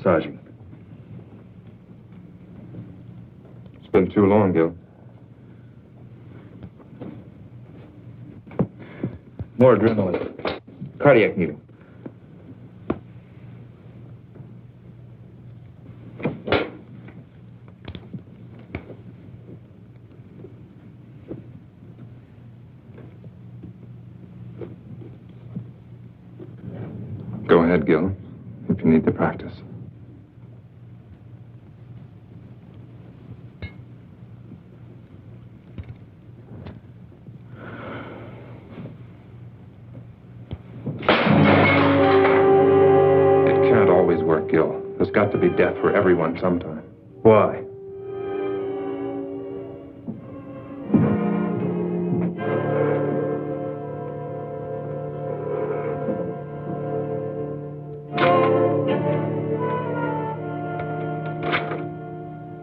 Massaging. It's been too long, Gil. More adrenaline. Cardiac needle. Go ahead, Gil, if you need the practice. Gil. There's got to be death for everyone sometime. Why?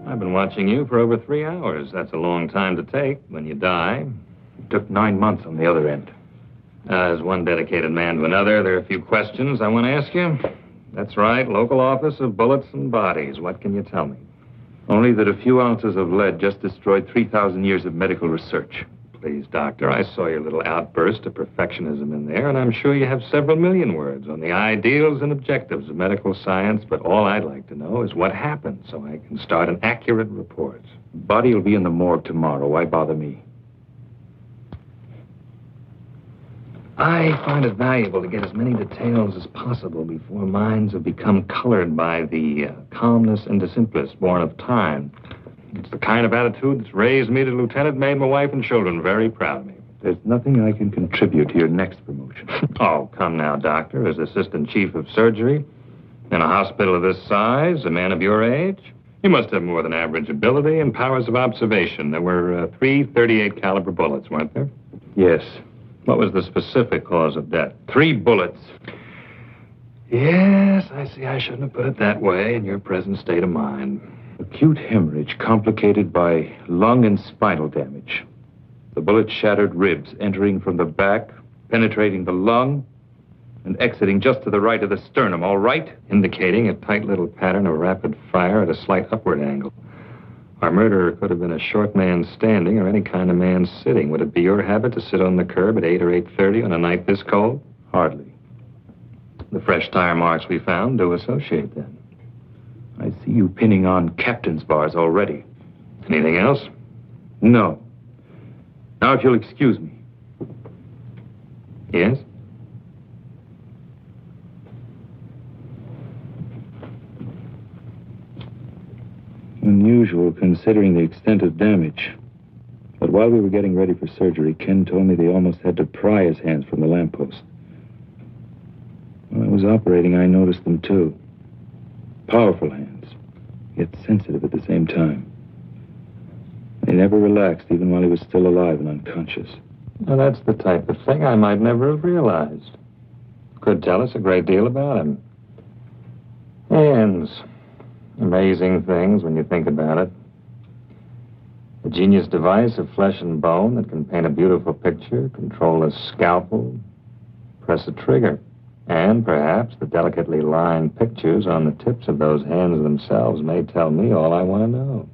I've been watching you for over 3 hours. That's a long time to take when you die. It took 9 months on the other end. As one dedicated man to another, there are a few questions I want to ask you. That's right, local office of bullets and bodies. What can you tell me? Only that a few ounces of lead just destroyed 3,000 years of medical research. Please, Doctor, I saw your little outburst of perfectionism in there, and I'm sure you have several million words on the ideals and objectives of medical science, but all I'd like to know is what happened so I can start an accurate report. Body will be in the morgue tomorrow. Why bother me? I find it valuable to get as many details as possible before minds have become colored by the calmness and the simplest born of time. It's the kind of attitude that's raised me to lieutenant, made my wife and children very proud of me. There's nothing I can contribute to your next promotion. Oh, come now, Doctor. As assistant chief of surgery in a hospital of this size, a man of your age, you must have more than average ability and powers of observation. There were 3 .38 caliber bullets, weren't there? Yes. What was the specific cause of death? 3 bullets. Yes, I see. I shouldn't have put it that way in your present state of mind. Acute hemorrhage complicated by lung and spinal damage. The bullet shattered ribs, entering from the back, penetrating the lung, and exiting just to the right of the sternum, all right? Indicating a tight little pattern of rapid fire at a slight upward angle. Our murderer could have been a short man standing or any kind of man sitting. Would it be your habit to sit on the curb at 8 or 8:30 on a night this cold? Hardly. The fresh tire marks we found do associate then. I see you pinning on captain's bars already. Anything else? No. Now, if you'll excuse me. Yes? Unusual, considering the extent of damage. But while we were getting ready for surgery, Ken told me they almost had to pry his hands from the lamppost. When I was operating, I noticed them, too. Powerful hands, yet sensitive at the same time. They never relaxed, even while he was still alive and unconscious. Now, that's the type of thing I might never have realized. Could tell us a great deal about him. Hands. Amazing things when you think about it. A genius device of flesh and bone that can paint a beautiful picture, control a scalpel, press a trigger. And perhaps the delicately lined pictures on the tips of those hands themselves may tell me all I want to know.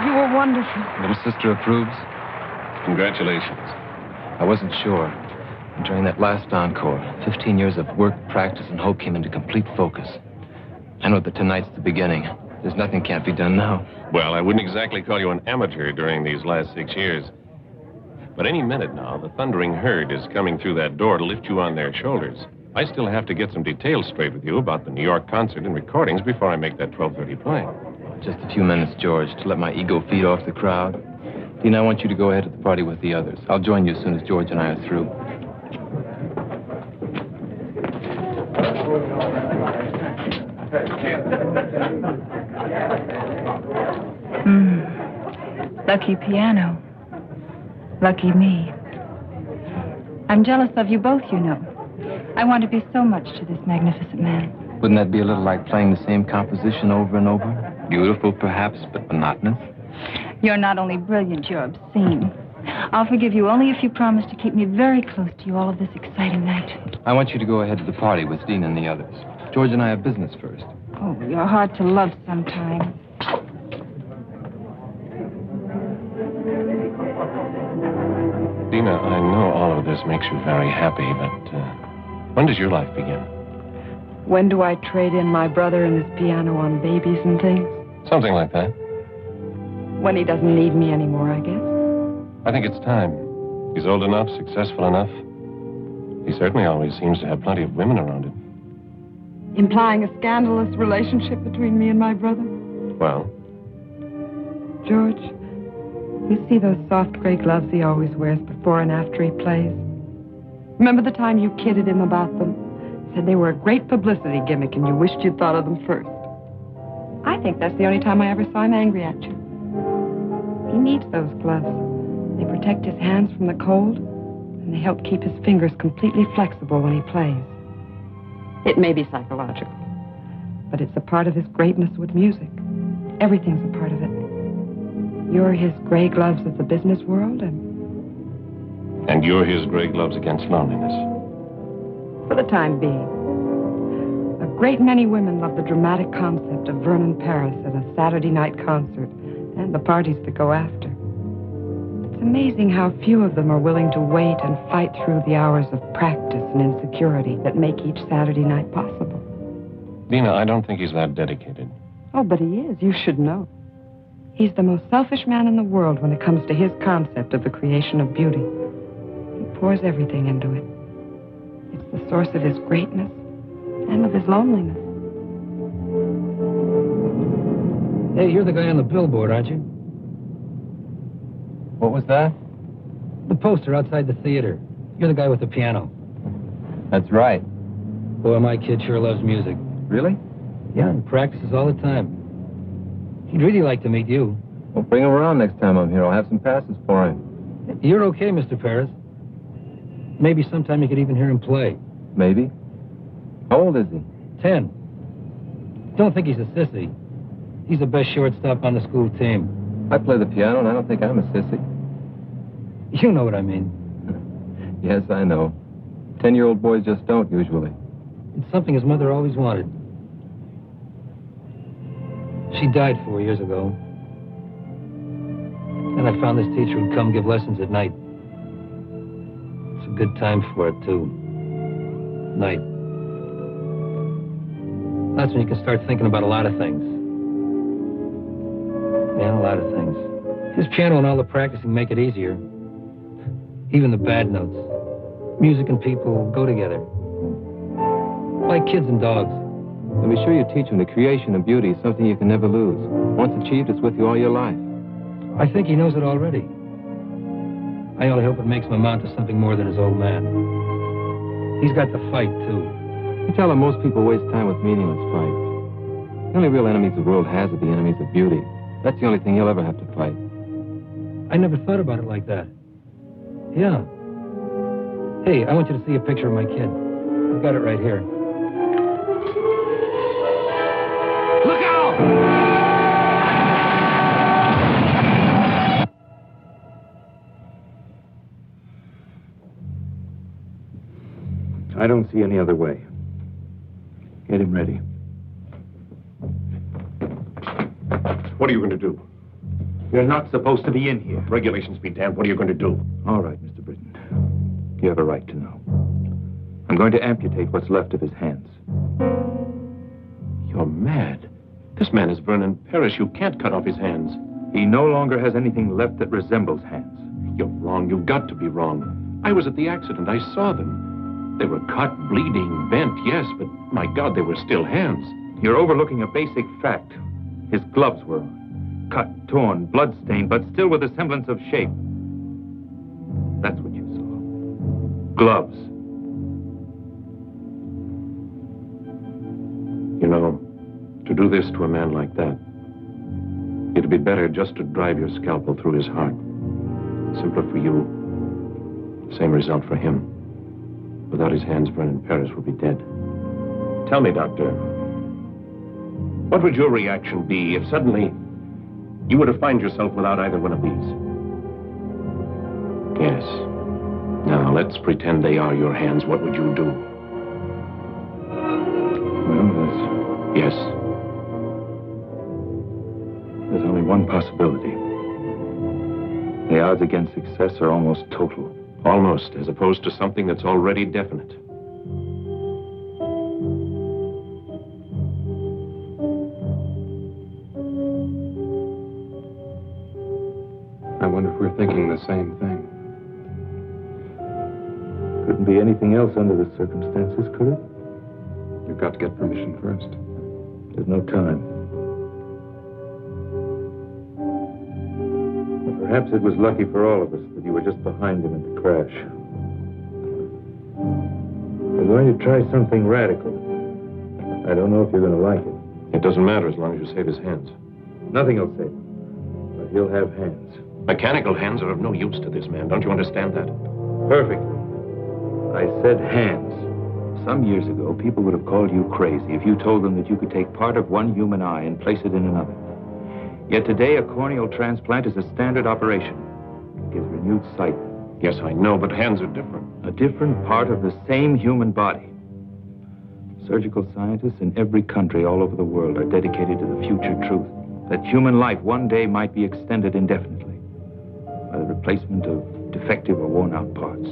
You were wonderful. Little sister approves? Congratulations. I wasn't sure. During that last encore, 15 years of work, practice, and hope came into complete focus. I know that tonight's the beginning. There's nothing can't be done now. Well, I wouldn't exactly call you an amateur during these last 6 years. But any minute now, the thundering herd is coming through that door to lift you on their shoulders. I still have to get some details straight with you about the New York concert and recordings before I make that 12:30 plane. Just a few minutes, George, to let my ego feed off the crowd. Dina, I want you to go ahead to the party with the others. I'll join you as soon as George and I are through. Lucky piano. Lucky me. I'm jealous of you both, you know. I want to be so much to this magnificent man. Wouldn't that be a little like playing the same composition over and over? Beautiful, perhaps, but monotonous? You're not only brilliant, you're obscene. I'll forgive you only if you promise to keep me very close to you all of this exciting night. I want you to go ahead to the party with Dina and the others. George and I have business first. Oh, you're hard to love sometimes. Dina, I know all of this makes you very happy, but when does your life begin? When do I trade in my brother and his piano on babies and things? Something like that. When he doesn't need me anymore, I guess. I think it's time. He's old enough, successful enough. He certainly always seems to have plenty of women around him. Implying a scandalous relationship between me and my brother? Well? George, you see those soft gray gloves he always wears before and after he plays? Remember the time you kidded him about them? Said they were a great publicity gimmick and you wished you'd thought of them first. I think that's the only time I ever saw him angry at you. He needs those gloves. They protect his hands from the cold, and they help keep his fingers completely flexible when he plays. It may be psychological, but it's a part of his greatness with music. Everything's a part of it. You're his gray gloves of the business world, And you're his gray gloves against loneliness. for the time being. A great many women love the dramatic concept of Vernon Paris at a Saturday night concert and the parties that go after. It's amazing how few of them are willing to wait and fight through the hours of practice and insecurity that make each Saturday night possible. Dina, I don't think he's that dedicated. Oh, but he is. You should know. He's the most selfish man in the world when it comes to his concept of the creation of beauty. He pours everything into it. It's the source of his greatness and of his loneliness. Hey, you're the guy on the billboard, aren't you? What was that? The poster outside the theater. You're the guy with the piano. That's right. Boy, my kid sure loves music. Really? Yeah, he practices all the time. He'd really like to meet you. Well, bring him around next time I'm here. I'll have some passes for him. You're okay, Mr. Paris. Maybe sometime you could even hear him play. Maybe. How old is he? 10. Don't think he's a sissy. He's the best shortstop on the school team. I play the piano, and I don't think I'm a sissy. You know what I mean. Yes, I know. 10-year-old boys just don't, usually. It's something his mother always wanted. She died 4 years ago. And I found this teacher who'd come give lessons at night. It's a good time for it, too. Night. That's when you can start thinking about a lot of things. Yeah, a lot of things. His piano and all the practicing make it easier. Even the bad notes. Music and people go together. Like kids and dogs. And be sure you teach him the creation of beauty is something you can never lose. Once achieved, it's with you all your life. I think he knows it already. I only hope it makes him amount to something more than his old man. He's got the fight, too. You tell him most people waste time with meaningless fights. The only real enemies the world has are the enemies of beauty. That's the only thing he'll ever have to fight. I never thought about it like that. Yeah. Hey, I want you to see a picture of my kid. I've got it right here. Look out! I don't see any other way. Get him ready. What are you going to do? You're not supposed to be in here. Regulations be damned. What are you going to do? All right, Mr. Britton. You have a right to know. I'm going to amputate what's left of his hands. You're mad. This man is Vernon Paris. You can't cut off his hands. He no longer has anything left that resembles hands. You're wrong. You've got to be wrong. I was at the accident. I saw them. They were cut, bleeding, bent, yes, but my God, they were still hands. You're overlooking a basic fact. His gloves were cut, torn, blood-stained, but still with a semblance of shape. That's what you saw. Gloves. You know, to do this to a man like that, It'd be better just to drive your scalpel through his heart. Simpler for you. Same result for him. Without his hands, Vernon Paris will be dead. Tell me, Doctor, what would your reaction be if suddenly you were to find yourself without either one of these? Yes. Now, let's pretend they are your hands. What would you do? Well, Yes. there's only one possibility. The odds against success are almost total. Almost, as opposed to something that's already definite. I wonder if we're thinking the same thing. Couldn't be anything else under the circumstances, could it? You've got to get permission first. There's no time. Well, perhaps it was lucky for all of us that you were just behind him in the crash. We're going to try something radical. I don't know if you're going to like it. It doesn't matter as long as you save his hands. Nothing will save him, but he'll have hands. Mechanical hands are of no use to this man. Don't you understand that? Perfectly. I said hands. Some years ago, people would have called you crazy if you told them that you could take part of one human eye and place it in another. Yet today, a corneal transplant is a standard operation. It gives renewed sight. Yes, I know, but hands are different. A different part of the same human body. Surgical scientists in every country all over the world are dedicated to the future truth that human life one day might be extended indefinitely by the replacement of defective or worn-out parts.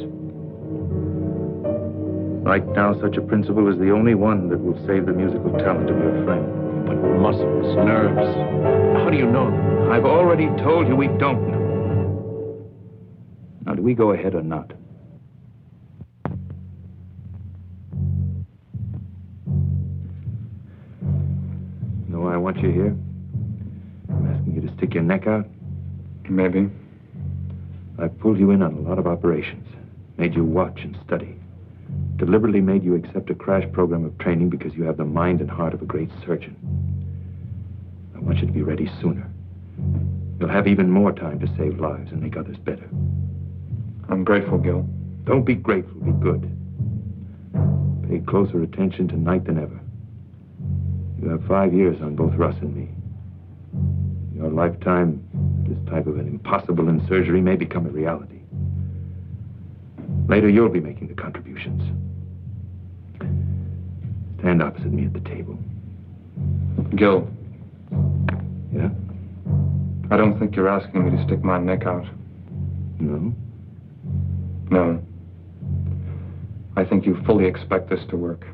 Right now, such a principle is the only one that will save the musical talent of your friend. But muscles, nerves, how do you know them? I've already told you we don't know. Now, do we go ahead or not? Know why I want you here? I'm asking you to stick your neck out. Maybe. I've pulled you in on a lot of operations, made you watch and study, deliberately made you accept a crash program of training because you have the mind and heart of a great surgeon. I want you to be ready sooner. You'll have even more time to save lives and make others better. I'm grateful, Gil. Don't be grateful, be good. Pay closer attention tonight than ever. You have 5 years on both Russ and me. In your lifetime, this type of an impossible in surgery may become a reality. Later, you'll be making the contributions. Stand opposite me at the table. Gil, Yeah? I don't think you're asking me to stick my neck out. No? No. I think you fully expect this to work.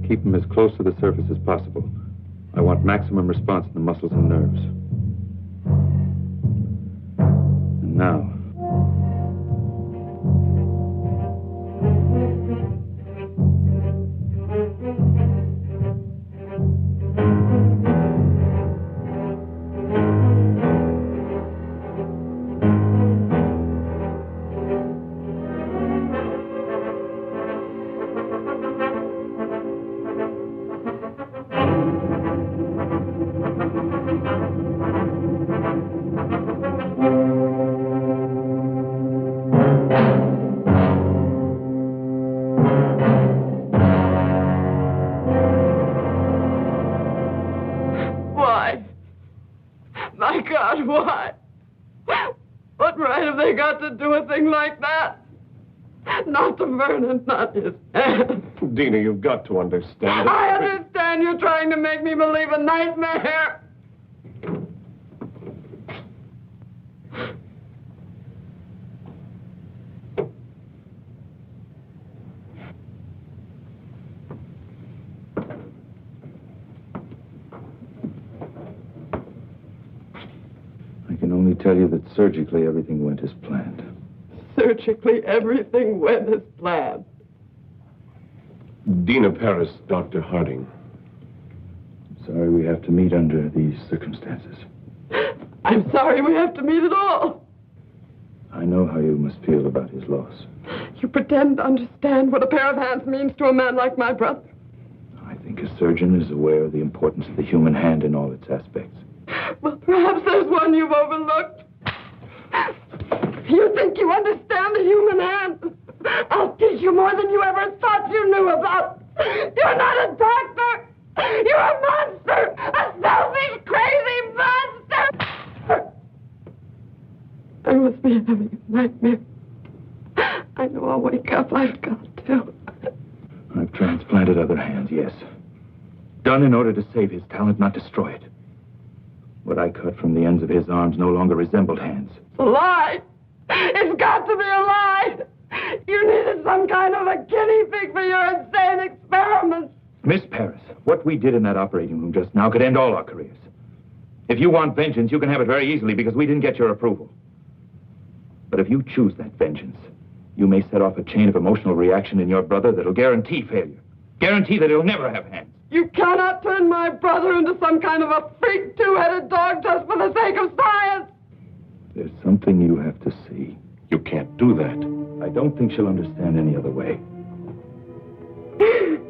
Keep them as close to the surface as possible. I want maximum response in the muscles and nerves. And now... My God, why? What right have they got to do a thing like that? Not to Vernon, not his hand. Dina, you've got to understand. I understand you're trying to make me believe a nightmare. I can only tell you that surgically everything went as planned. Surgically, everything went as planned. Dina Paris, Dr. Harding. Sorry we have to meet under these circumstances. I'm sorry we have to meet at all. I know how you must feel about his loss. you pretend to understand what a pair of hands means to a man like my brother? I think a surgeon is aware of the importance of the human hand in all its aspects. Well, perhaps there's one you've overlooked. You think you understand the human hand? I'll teach you more than you ever thought you knew about. You're not a doctor. You're a monster. A selfish, crazy monster. I must be having a nightmare. I know I'll wake up. I've got to. I've transplanted other hands, yes. Done in order to save his talent, not destroy it. What I cut from the ends of his arms no longer resembled hands. It's a lie. It's got to be a lie. You needed some kind of a guinea pig for your insane experiments. Miss Paris, what we did in that operating room just now could end all our careers. If you want vengeance, you can have it very easily because we didn't get your approval. But if you choose that vengeance, you may set off a chain of emotional reaction in your brother that'll guarantee failure. Guarantee that he'll never have hands. You cannot turn my brother into some kind of a freak two-headed dog just for the sake of science. There's something you have to see. You can't do that. I don't think she'll understand any other way. Please.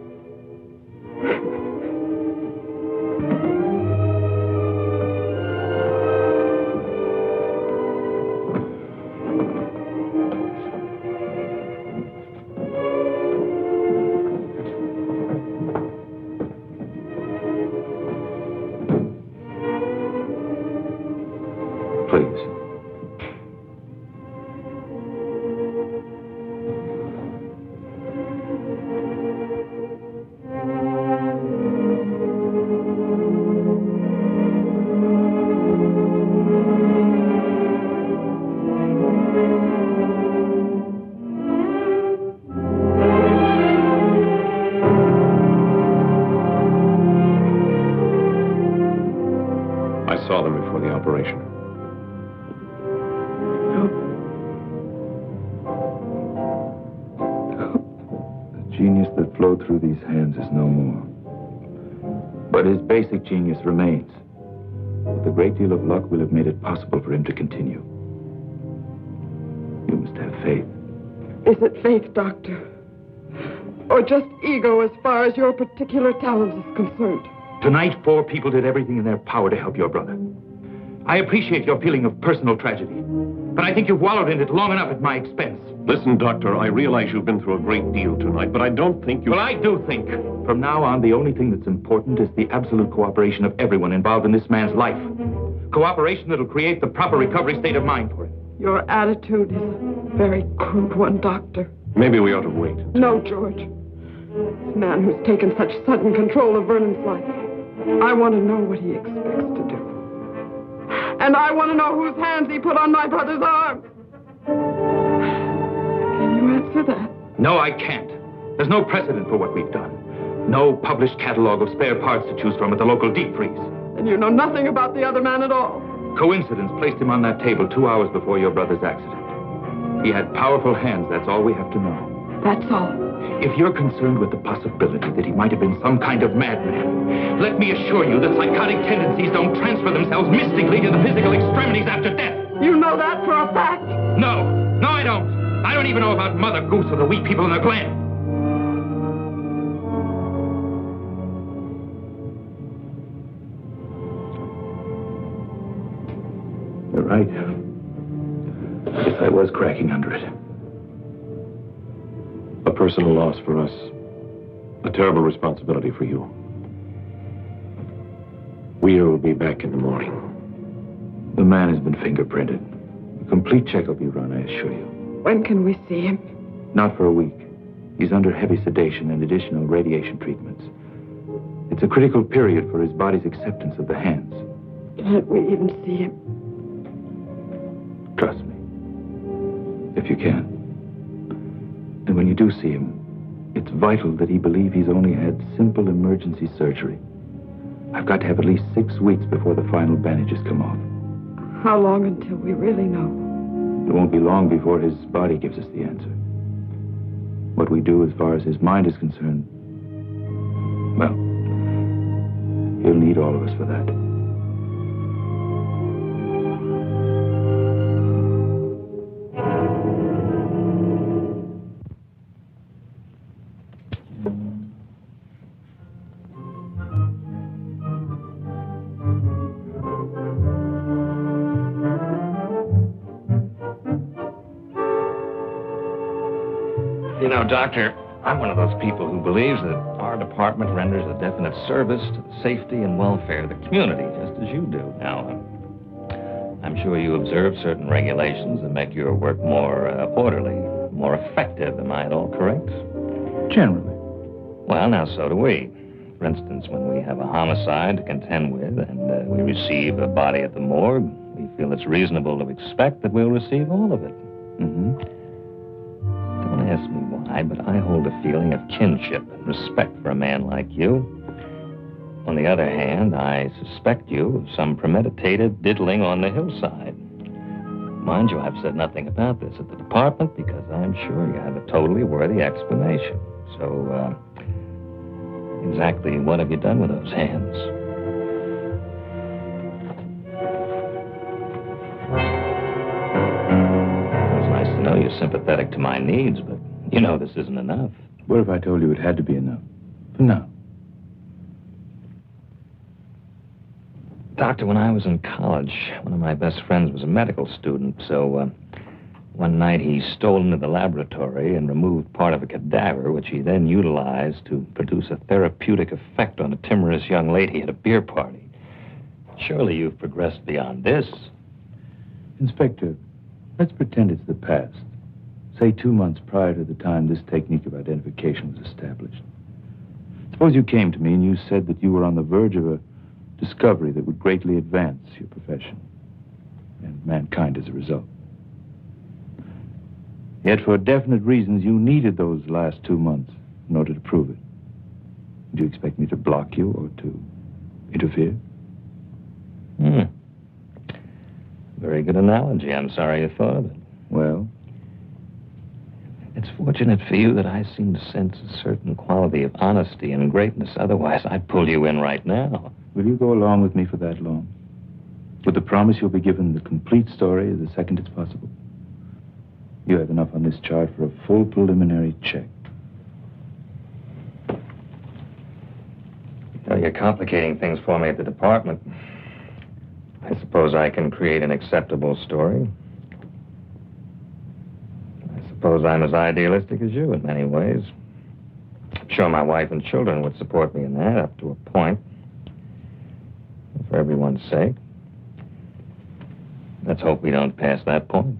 I saw them before the operation. The genius that flowed through these hands is no more. But his basic genius remains. With a great deal of luck, we'll have made it possible for him to continue. You must have faith. Is it faith, Doctor? Or just ego as far as your particular talent is concerned? Tonight, 4 people did everything in their power to help your brother. I appreciate your feeling of personal tragedy, but I think you've wallowed in it long enough at my expense. Listen, Doctor, I realize you've been through a great deal tonight, but I don't think you... Well, I do think. From now on, the only thing that's important is the absolute cooperation of everyone involved in this man's life. Cooperation that'll create the proper recovery state of mind for him. Your attitude is a very crude one, Doctor. Maybe we ought to wait. No, George. This man who's taken such sudden control of Vernon's life, I want to know what he expects to do. And I want to know whose hands he put on my brother's arms. Can you answer that? No, I can't. There's no precedent for what we've done. No published catalog of spare parts to choose from at the local deep freeze. And you know nothing about the other man at all. Coincidence placed him on that table 2 hours before your brother's accident. He had powerful hands, that's all we have to know. That's all. If you're concerned with the possibility that he might have been some kind of madman, let me assure you that psychotic tendencies don't transfer themselves mystically to the physical extremities after death. You know that for a fact? No, I don't. I don't even know about Mother Goose or the weak people in the Glen. You're right. Yes, I was cracking under it. A personal loss for us. A terrible responsibility for you. We'll be back in the morning. The man has been fingerprinted. A complete check will be run, I assure you. When can we see him? Not for a week. He's under heavy sedation and additional radiation treatments. It's a critical period for his body's acceptance of the hands. Can't we even see him? Trust me. If you can. And when you do see him, it's vital that he believe he's only had simple emergency surgery. I've got to have at least 6 weeks before the final bandages come off. How long until we really know? It won't be long before his body gives us the answer. What we do as far as his mind is concerned, well, he'll need all of us for that. know, Doctor, I'm one of those people who believes that our department renders a definite service to the safety and welfare of the community, just as you do. Now, I'm sure you observe certain regulations that make your work more orderly, more effective. Am I at all correct? Generally. Well, now, so do we. For instance, when we have a homicide to contend with and we receive a body at the morgue, we feel it's reasonable to expect that we'll receive all of it. Mm-hmm. Don't ask me why, but I hold a feeling of kinship and respect for a man like you. On the other hand, I suspect you of some premeditated diddling on the hillside. Mind you, I've said nothing about this at the department because I'm sure you have a totally worthy explanation. So, exactly what have you done with those hands? It's nice to know you're sympathetic to my needs, but you know this isn't enough. What if I told you it had to be enough? For now. Doctor, when I was in college, one of my best friends was a medical student, so one night he stole into the laboratory and removed part of a cadaver, which he then utilized to produce a therapeutic effect on a timorous young lady at a beer party. Surely you've progressed beyond this. Inspector, let's pretend it's the past. Say 2 months prior to the time this technique of identification was established. Suppose you came to me and you said that you were on the verge of a discovery that would greatly advance your profession and mankind as a result. Yet for definite reasons, you needed those last 2 months in order to prove it. Do you expect me to block you or to interfere? Very good analogy. I'm sorry you thought of it. Well? It's fortunate for you that I seem to sense a certain quality of honesty and greatness. Otherwise, I'd pull you in right now. Will you go along with me for that long? With the promise you'll be given the complete story the second it's possible? You have enough on this chart for a full preliminary check. Well, you're complicating things for me at the department. I suppose I can create an acceptable story. I suppose I'm as idealistic as you in many ways. I'm sure my wife and children would support me in that up to a point. For everyone's sake. Let's hope we don't pass that point.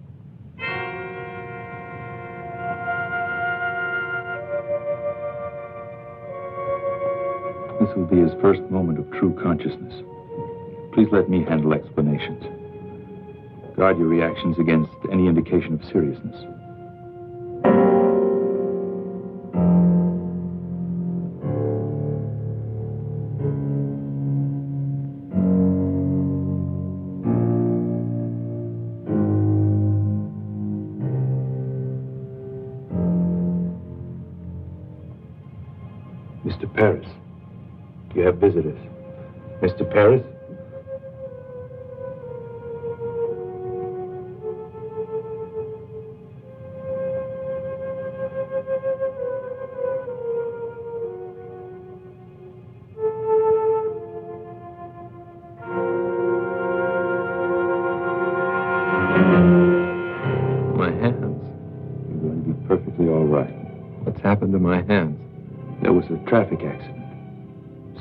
This will be his first moment of true consciousness. Please let me handle explanations. Guard your reactions against any indication of seriousness. Mr. Paris, you have visitors. Mr. Paris? My hands. You're going to be perfectly all right. What's happened to my hands? There was a traffic accident.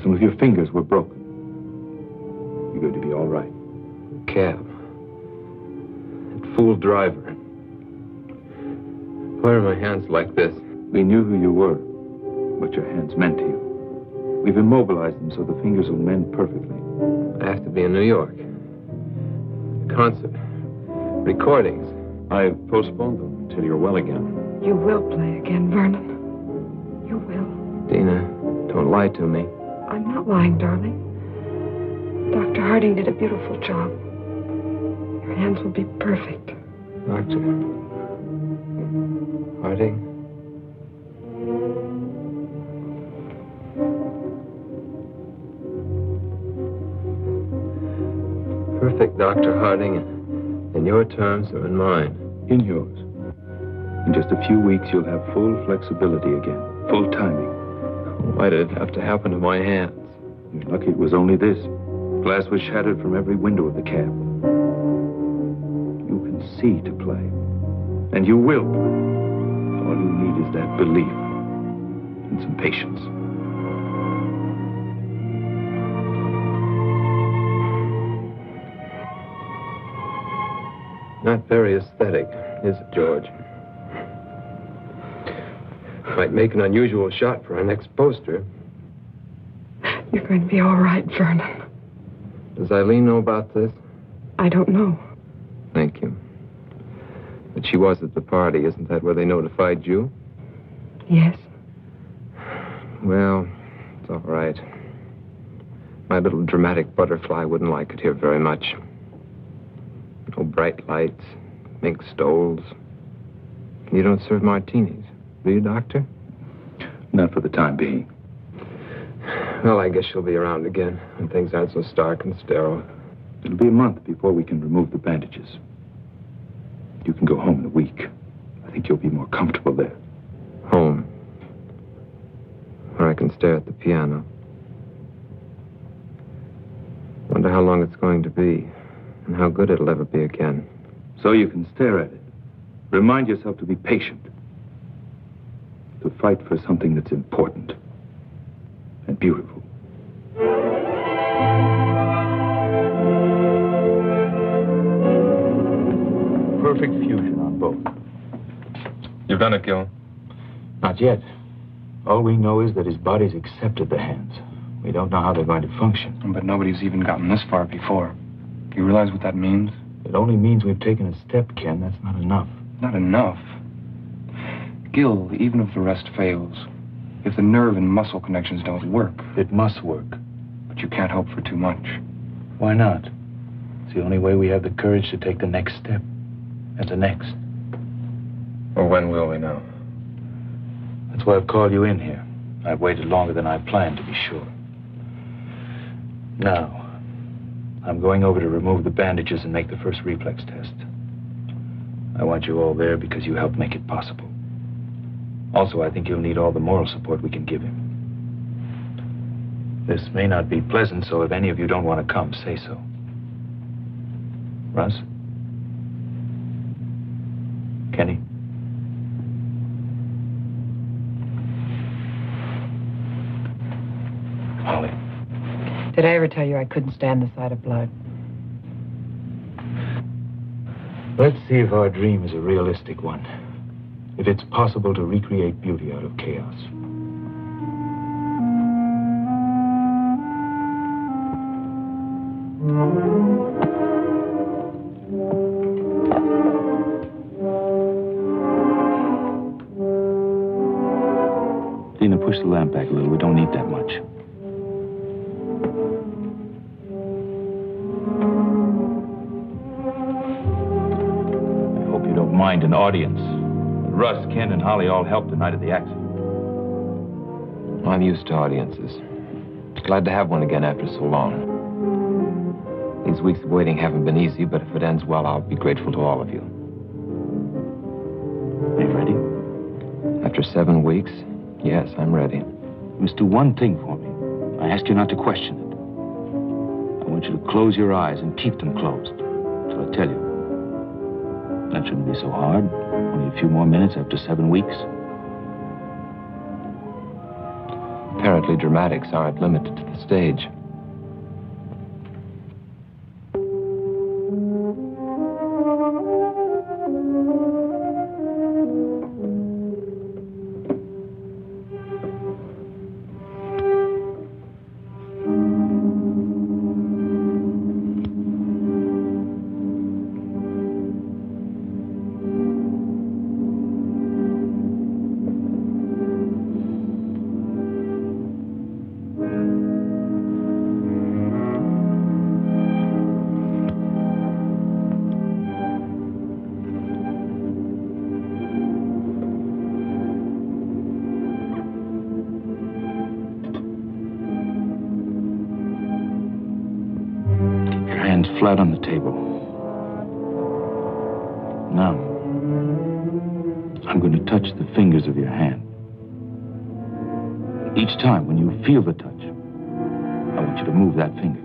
Some of your fingers were broken. You're going to be all right. Cab. That fool driver. Why are my hands like this? We knew who you were, what your hands meant to you. We've immobilized them so the fingers will mend perfectly. I have to be in New York. Concert. Recordings. I've postponed them until you're well again. You will play again, Vernon. You will. Dina, don't lie to me. I'm not lying, darling. Dr. Harding did a beautiful job. Your hands will be perfect. Doctor. Harding. Perfect, Dr. Harding. And your terms are in mine. In yours. In just a few weeks, you'll have full flexibility again. Full timing. Why did it have to happen to my hands? You're lucky it was only this. Glass was shattered from every window of the cab. You can see to play. And you will play. All you need is that belief and some patience. Not very aesthetic, is it, George? Might make an unusual shot for our next poster. You're going to be all right, Vernon. Does Eileen know about this? I don't know. Thank you. But she was at the party. Isn't that where they notified you? Yes. Well, it's all right. My little dramatic butterfly wouldn't like it here very much. No bright lights, mink stoles. You don't serve martinis, do you, Doctor? Not for the time being. Well, I guess she'll be around again when things aren't so stark and sterile. It'll be a month before we can remove the bandages. You can go home in a week. I think you'll be more comfortable there. Home. Where I can stare at the piano. Wonder how long it's going to be, and how good it'll ever be again. So you can stare at it. Remind yourself to be patient. To fight for something that's important and beautiful. Perfect fusion on both. You've done it, Gil. Not yet. All we know is that his body's accepted the hands. We don't know how they're going to function. But nobody's even gotten this far before. Do you realize what that means? It only means we've taken a step, Ken. That's not enough. Not enough. Gil, even if the rest fails, if the nerve and muscle connections don't work... It must work. But you can't hope for too much. Why not? It's the only way we have the courage to take the next step. And the next. Well, when will we know? That's why I've called you in here. I've waited longer than I planned, to be sure. Now, I'm going over to remove the bandages and make the first reflex test. I want you all there because you helped make it possible. Also, I think you'll need all the moral support we can give him. This may not be pleasant, so if any of you don't want to come, say so. Russ? Kenny? Holly? Did I ever tell you I couldn't stand the sight of blood? Let's see if our dream is a realistic one. If it's possible to recreate beauty out of chaos. Dina, push the lamp back a little. We don't need that much. I hope you don't mind an audience. Russ, Ken, and Holly all helped the night of the accident. I'm used to audiences. Glad to have one again after so long. These weeks of waiting haven't been easy, but if it ends well, I'll be grateful to all of you. Are you ready? After 7 weeks, yes, I'm ready. You must do one thing for me. I ask you not to question it. I want you to close your eyes and keep them closed till I tell you. That shouldn't be so hard. Only a few more minutes after 7 weeks. Apparently, dramatics aren't limited to the stage. Flat on the table. Now, I'm going to touch the fingers of your hand. Each time when you feel the touch, I want you to move that finger.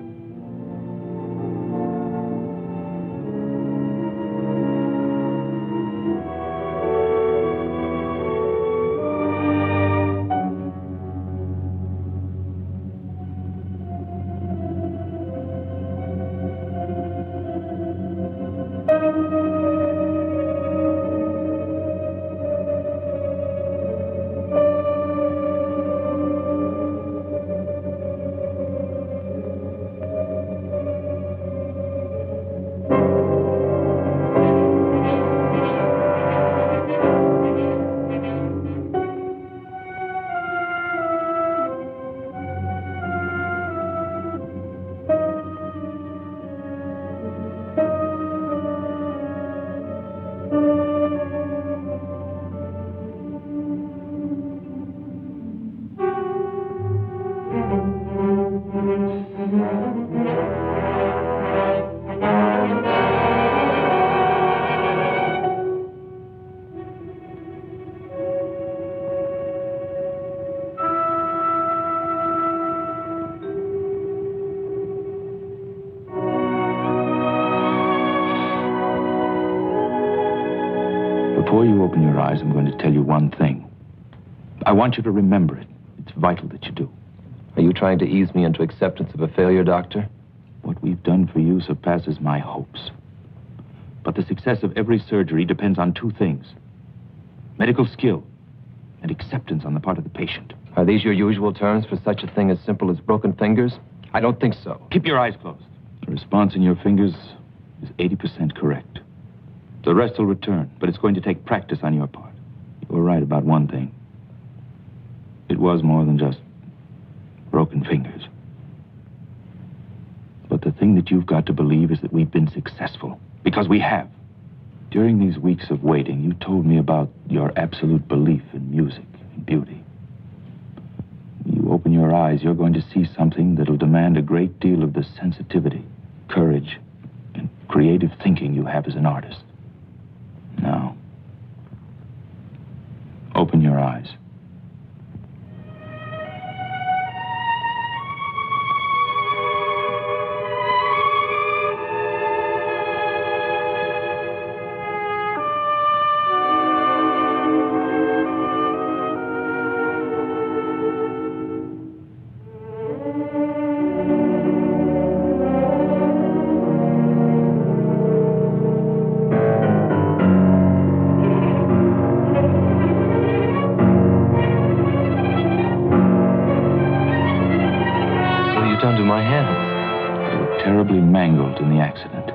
Before you open your eyes, I'm going to tell you one thing. I want you to remember it. It's vital that you do. Are you trying to ease me into acceptance of a failure, Doctor? What we've done for you surpasses my hopes. But the success of every surgery depends on two things: medical skill and acceptance on the part of the patient. Are these your usual terms for such a thing as simple as broken fingers? I don't think so. Keep your eyes closed. The response in your fingers is 80% correct. The rest will return, but it's going to take practice on your part. You were right about one thing. It was more than just broken fingers. But the thing that you've got to believe is that we've been successful. Because we have. During these weeks of waiting, you told me about your absolute belief in music and beauty. When you open your eyes, you're going to see something that'll demand a great deal of the sensitivity, courage, and creative thinking you have as an artist. Now, open your eyes. Mangled in the accident.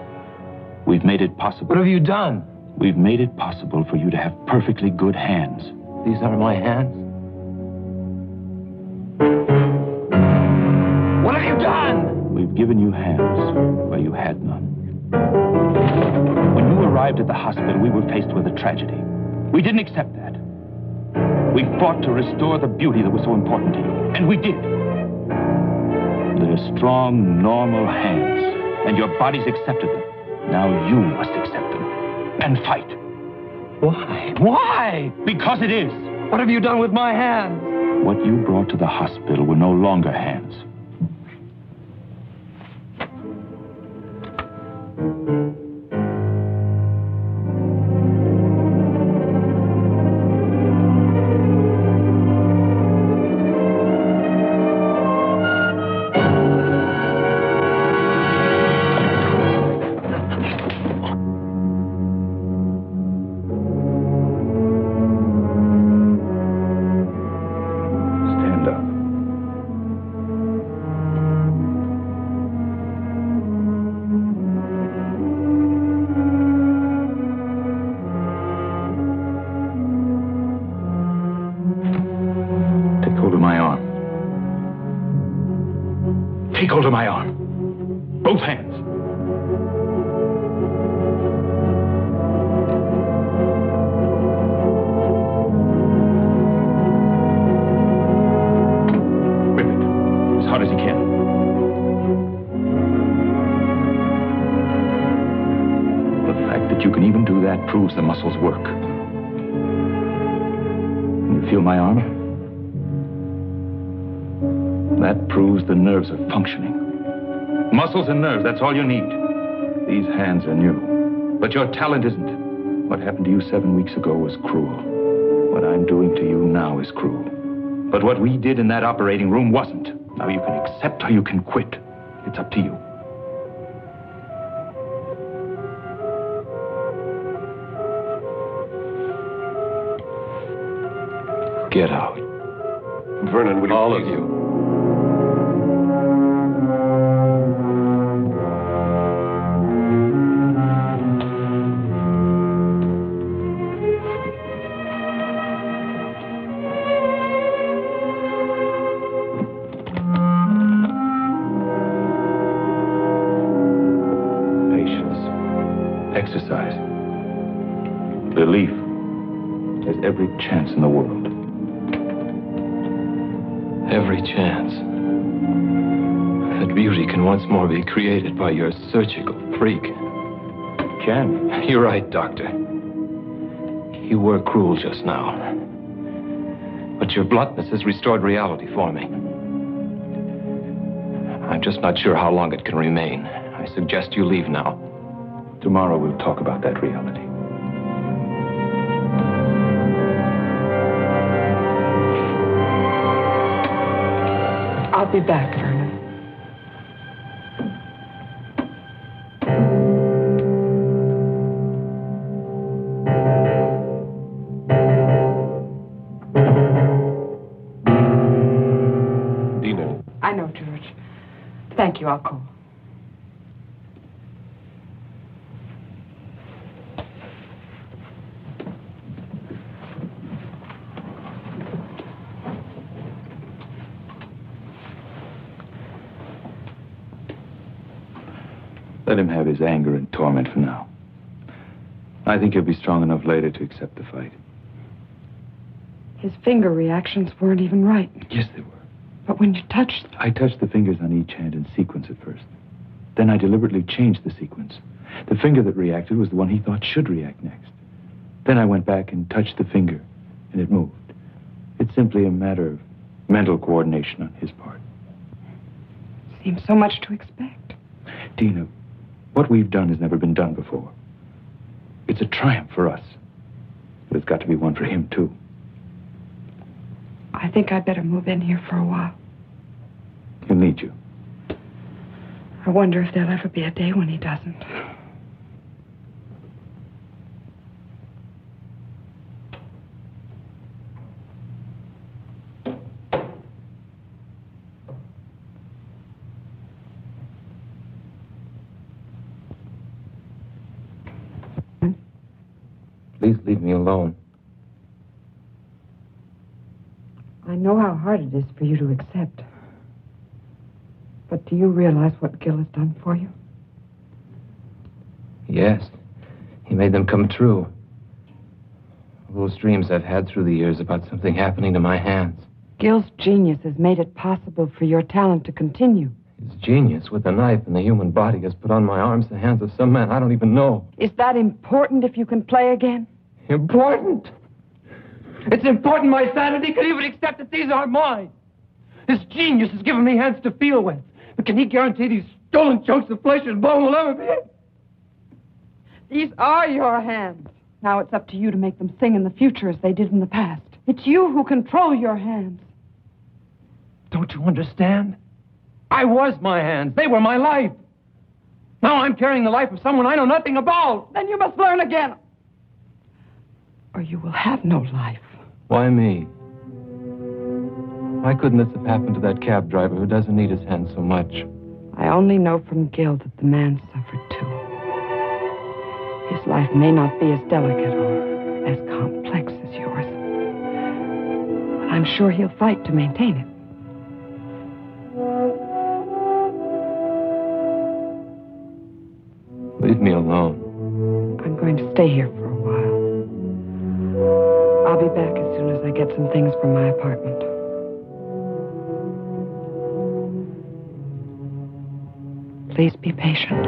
We've made it possible. What have you done? We've made it possible for you to have perfectly good hands. These are my hands? What have you done? We've given you hands where you had none. When you arrived at the hospital, we were faced with a tragedy. We didn't accept that. We fought to restore the beauty that was so important to you. And we did. They're strong, normal hands. And your bodies accepted them. Now you must accept them. And fight. Why? Why? Because it is. What have you done with my hands? What you brought to the hospital were no longer hands. Take hold of my arm. Both hands. Grip it as hard as you can. The fact that you can even do that proves the muscles work. Can you feel my arm? That proves the nerves are functioning. Muscles and nerves, that's all you need. These hands are new. But your talent isn't. What happened to you 7 weeks ago was cruel. What I'm doing to you now is cruel. But what we did in that operating room wasn't. Now you can accept or you can quit. It's up to you. Get out. Vernon, would you all please? Of you. Exercise. Belief. There's every chance in the world. Every chance that beauty can once more be created by your surgical freak. Can. You're right, Doctor. You were cruel just now. But your bluntness has restored reality for me. I'm just not sure how long it can remain. I suggest you leave now. Tomorrow we'll talk about that reality. I'll be back, Vernon. Dina. I know, George. Thank you. I'll call. Let him have his anger and torment for now. I think he'll be strong enough later to accept the fight. His finger reactions weren't even right. Yes, they were. But when you touched... I touched the fingers on each hand in sequence at first. Then I deliberately changed the sequence. The finger that reacted was the one he thought should react next. Then I went back and touched the finger, and it moved. It's simply a matter of mental coordination on his part. Seems so much to expect. Dina, what we've done has never been done before. It's a triumph for us. But it's got to be one for him, too. I think I'd better move in here for a while. He'll need you. I wonder if there'll ever be a day when he doesn't. Please leave me alone. I know how hard it is for you to accept. But do you realize what Gil has done for you? Yes. He made them come true. Those dreams I've had through the years about something happening to my hands. Gil's genius has made it possible for your talent to continue. His genius with a knife in the human body has put on my arms the hands of some man I don't even know. Is that important if you can play again? Important? It's important my sanity can even accept that these aren't mine. His genius has given me hands to feel with. But can he guarantee these stolen chunks of flesh and bone will ever be? These are your hands. Now it's up to you to make them sing in the future as they did in the past. It's you who control your hands. Don't you understand? I was my hands. They were my life. Now I'm carrying the life of someone I know nothing about. Then you must learn again. Or you will have no life. Why me? Why couldn't this have happened to that cab driver who doesn't need his hands so much? I only know from Gil that the man suffered too. His life may not be as delicate or as complex as yours. But I'm sure he'll fight to maintain it. Leave me alone. I'm going to stay here for a while. I'll be back as soon as I get some things from my apartment. Please be patient.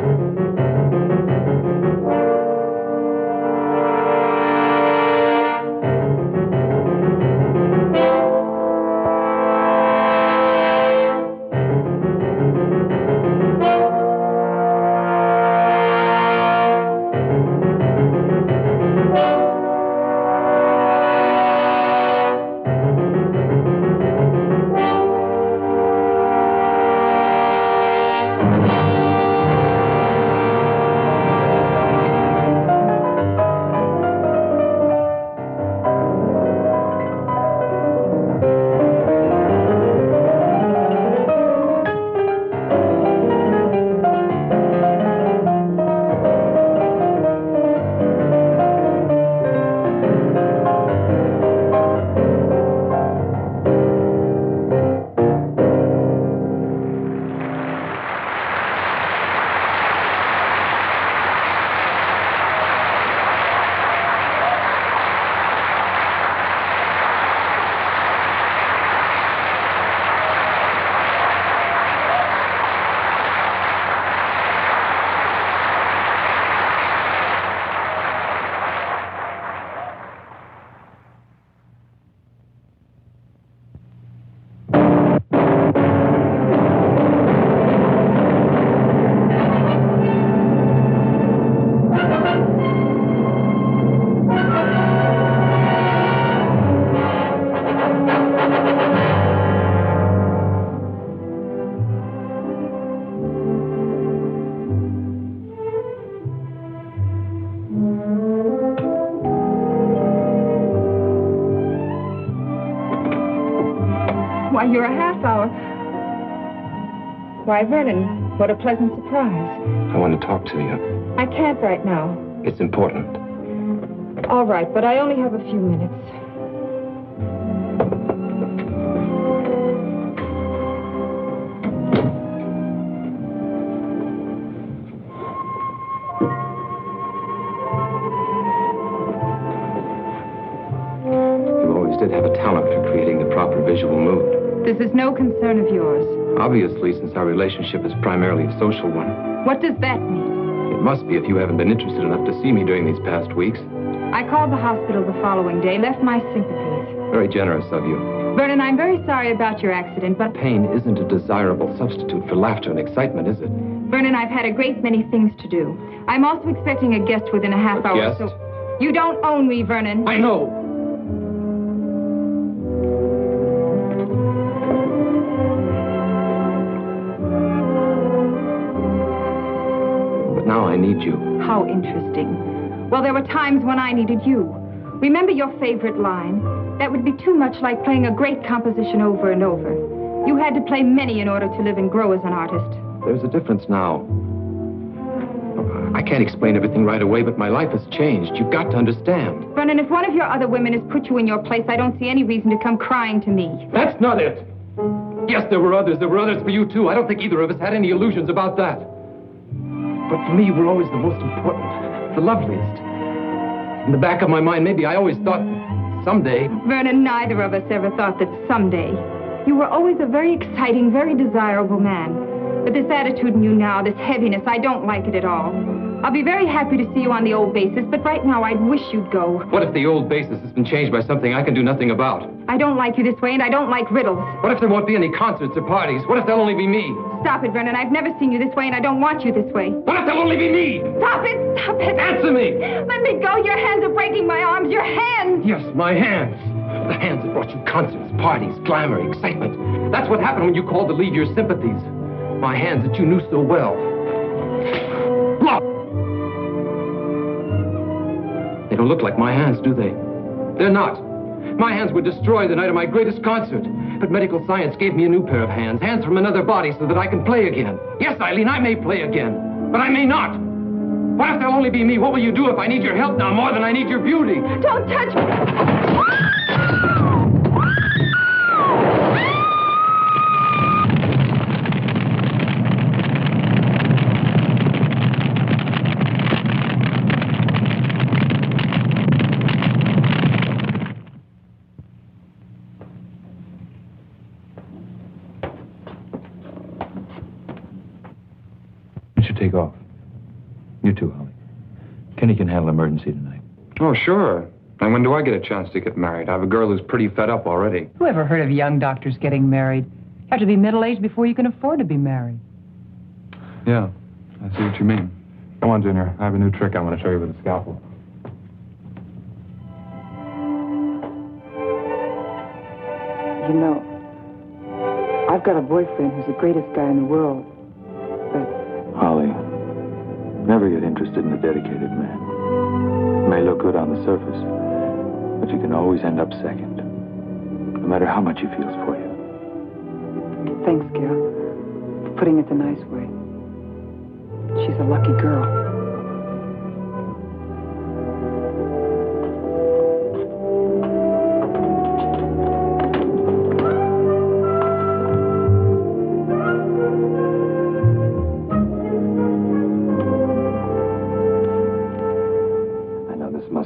you're a half hour. Why, Vernon, what a pleasant surprise. I want to talk to you. I can't right now. It's important. All right, but I only have a few minutes. Did have a talent for creating the proper visual mood. This is no concern of yours. Obviously, since our relationship is primarily a social one. What does that mean? It must be if you haven't been interested enough to see me during these past weeks. I called the hospital the following day, left my sympathies. Very generous of you. Vernon, I'm very sorry about your accident, but... Pain isn't a desirable substitute for laughter and excitement, is it? Vernon, I've had a great many things to do. I'm also expecting a guest within a half hour. Guest? So you don't own me, Vernon. I know. Now I need you. How interesting. Well, there were times when I needed you. Remember your favorite line? That would be too much like playing a great composition over and over. You had to play many in order to live and grow as an artist. There's a difference now. I can't explain everything right away, but my life has changed. You've got to understand. Vernon, if one of your other women has put you in your place, I don't see any reason to come crying to me. That's not it. Yes, there were others. There were others for you, too. I don't think either of us had any illusions about that. But for me, you were always the most important, the loveliest. In the back of my mind, maybe I always thought someday... Vernon, neither of us ever thought that someday. You were always a very exciting, very desirable man. But this attitude in you now, this heaviness, I don't like it at all. I'll be very happy to see you on the old basis, but right now I'd wish you'd go. What if the old basis has been changed by something I can do nothing about? I don't like you this way, and I don't like riddles. What if there won't be any concerts or parties? What if there'll only be me? Stop it, Vernon. I've never seen you this way, and I don't want you this way. What if there'll only be me? Stop it! Stop it! Answer me! Let me go! Your hands are breaking my arms! Your hands! Yes, my hands. The hands that brought you concerts, parties, glamour, excitement. That's what happened when you called to leave your sympathies. My hands that you knew so well. Look! They don't look like my hands, do they? They're not. My hands were destroyed the night of my greatest concert. But medical science gave me a new pair of hands. Hands from another body so that I can play again. Yes, Eileen, I may play again. But I may not. What if there'll only be me? What will you do if I need your help now more than I need your beauty? Don't touch me! Take off. You too, Holly. Kenny can handle emergency tonight. Oh, sure. And when do I get a chance to get married? I have a girl who's pretty fed up already. Who ever heard of young doctors getting married? You have to be middle-aged before you can afford to be married. Yeah, I see what you mean. Come on, Junior. I have a new trick I want to show you with a scalpel. You know, I've got a boyfriend who's the greatest guy in the world. But Holly, never get interested in a dedicated man. It may look good on the surface, but you can always end up second, no matter how much he feels for you. thanks, Gil, for putting it the nice way. She's a lucky girl.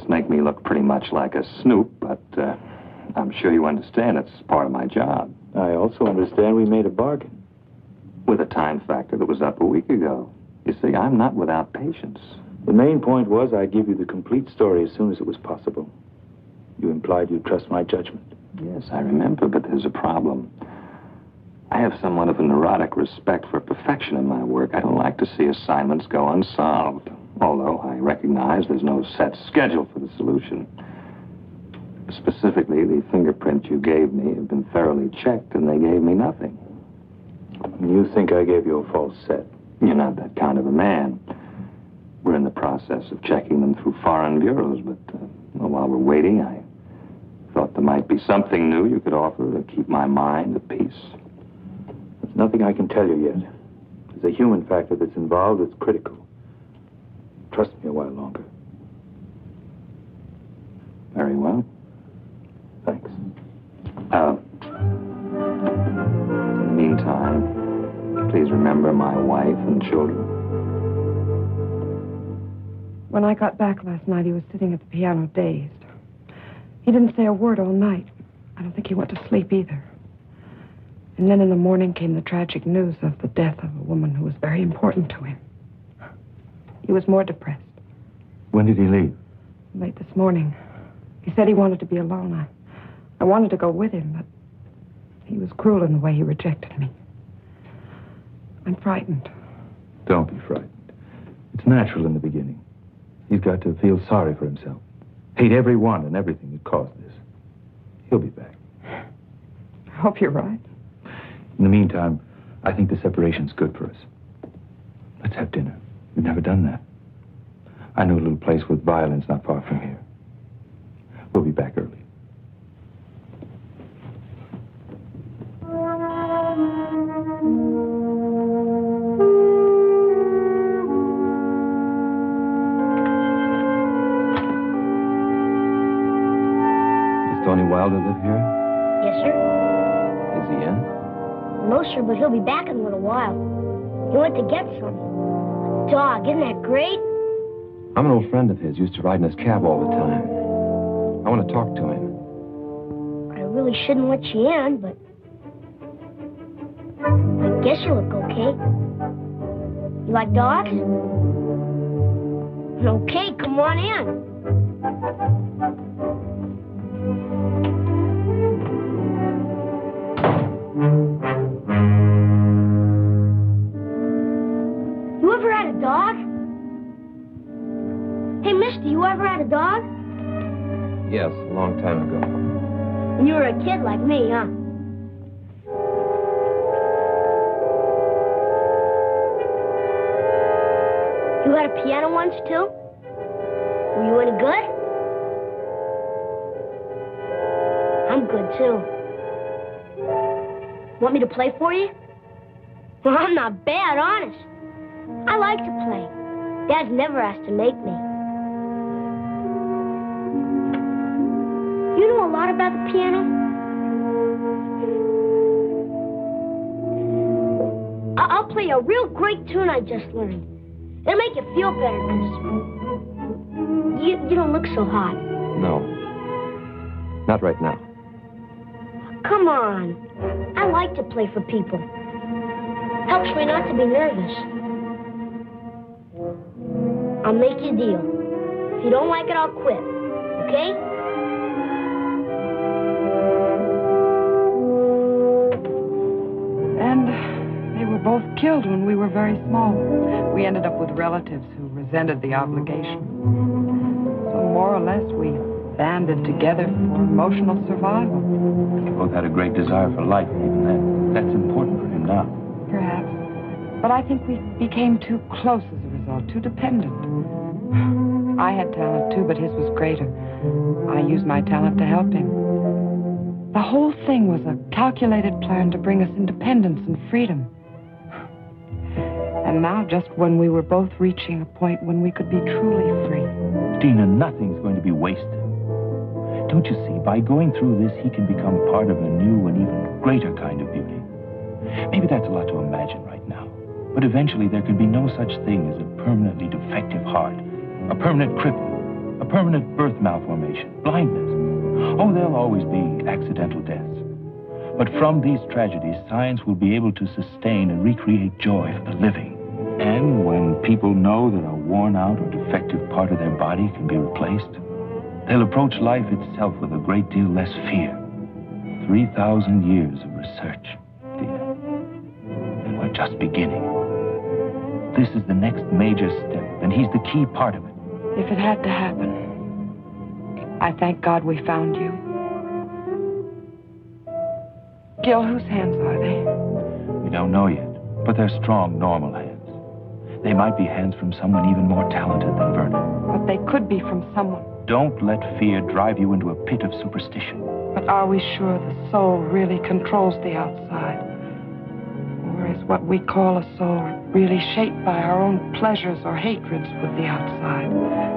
Make me look pretty much like a snoop, but I'm sure you understand it's part of my job. I also understand we made a bargain. With a time factor that was up a week ago. You see, I'm not without patience. The main point was I'd give you the complete story as soon as it was possible. You implied you'd trust my judgment. Yes, I remember, but there's a problem. I have somewhat of a neurotic respect for perfection in my work. I don't like to see assignments go unsolved. Although I recognize there's no set schedule for the solution. Specifically, the fingerprints you gave me have been thoroughly checked, and they gave me nothing. You think I gave you a false set? You're not that kind of a man. We're in the process of checking them through foreign bureaus, but while we're waiting, I thought there might be something new you could offer to keep my mind at peace. There's nothing I can tell you yet. There's a human factor that's involved that's critical. Trust me a while longer. Very well. Thanks. In the meantime, please remember my wife and children. When I got back last night, he was sitting at the piano dazed. He didn't say a word all night. I don't think he went to sleep either. And then in the morning came the tragic news of the death of a woman who was very important to him. He was more depressed. When did he leave? Late this morning. He said he wanted to be alone. I wanted to go with him, but he was cruel in the way he rejected me. I'm frightened. Don't be frightened. It's natural in the beginning. He's got to feel sorry for himself. Hate everyone and everything that caused this. He'll be back. I hope you're right. In the meantime, I think the separation's good for us. Let's have dinner. We've never done that. I know a little place with violins not far from here. We'll be back early. Does Tony Wilder live here? Yes, sir. Is he in? No, sir, but he'll be back in a little while. He went to get some. A dog, isn't that great? I'm an old friend of his. Used to ride in his cab all the time. I want to talk to him. I really shouldn't let you in, but I guess you look okay. You like dogs? Okay, come on in. You ever had a dog? Hey, mister, you ever had a dog? Yes, a long time ago. When you were a kid like me, huh? You had a piano once, too? Were you any good? I'm good, too. Want me to play for you? Well, I'm not bad, honest. I like to play. Dad's never asked to make me. You know a lot about the piano? I'll play a real great tune I just learned. It'll make you feel better, because you don't look so hot. No. Not right now. Come on. I like to play for people. Helps me not to be nervous. I'll make you a deal. If you don't like it, I'll quit. Okay? And they were both killed when we were very small. We ended up with relatives who resented the obligation. So more or less, we banded together for emotional survival. You both had a great desire for life, even then. That's important for him now. Perhaps. But I think we became too close as a result, too dependent. I had talent, too, but his was greater. I used my talent to help him. The whole thing was a calculated plan to bring us independence and freedom. And now, just when we were both reaching a point when we could be truly free. Dina, nothing's going to be wasted. Don't you see, by going through this, he can become part of a new and even greater kind of beauty. Maybe that's a lot to imagine right now. But eventually there can be no such thing as a permanently defective heart, a permanent cripple, a permanent birth malformation, blindness. Oh, there'll always be accidental deaths. But from these tragedies, science will be able to sustain and recreate joy for the living. And when people know that a worn-out or defective part of their body can be replaced, they'll approach life itself with a great deal less fear. 3,000 years of research, Dina. And we're just beginning. This is the next major step, and he's the key part of it. If it had to happen, I thank God we found you. Gil, whose hands are they? We don't know yet, but they're strong, normal hands. They might be hands from someone even more talented than Vernon. But they could be from someone. don't let fear drive you into a pit of superstition. But are we sure the soul really controls the outside? Or is what we call a soul really shaped by our own pleasures or hatreds with the outside,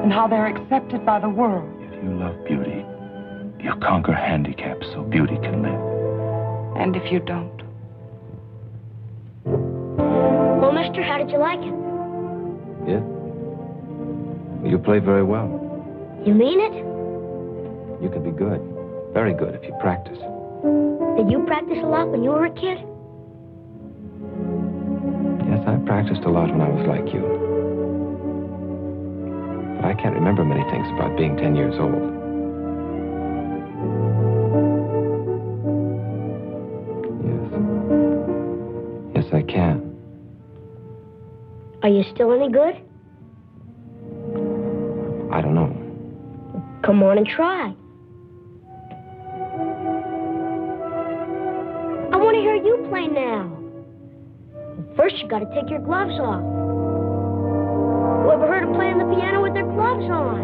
and how they're accepted by the world? If you love beauty, you conquer handicaps so beauty can live. And if you don't? Well, mister, how did you like it? Yeah? You play very well. You mean it? You can be good. Very good if you practice. Did you practice a lot when you were a kid? Yes, I practiced a lot when I was like you. But I can't remember many things about being 10 years old. Yes. Yes, I can. Are you still any good? I don't know. Come on and try. I want to hear you play now. First, you got to take your gloves off. Who ever heard of playing the piano with their gloves on?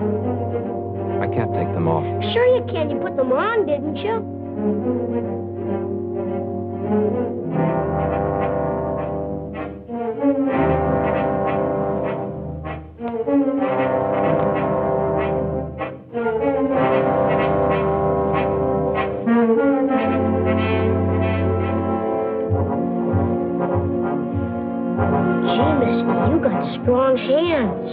I can't take them off. Sure you can. You put them on, didn't you? Strong hands.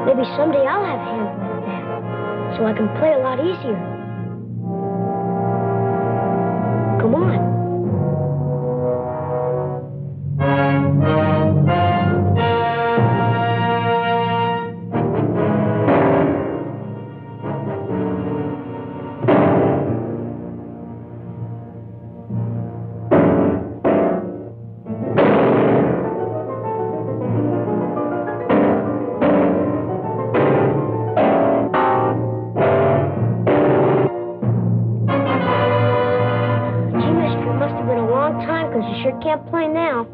Maybe someday I'll have hands like that, so I can play a lot easier. Come on. Can't play now.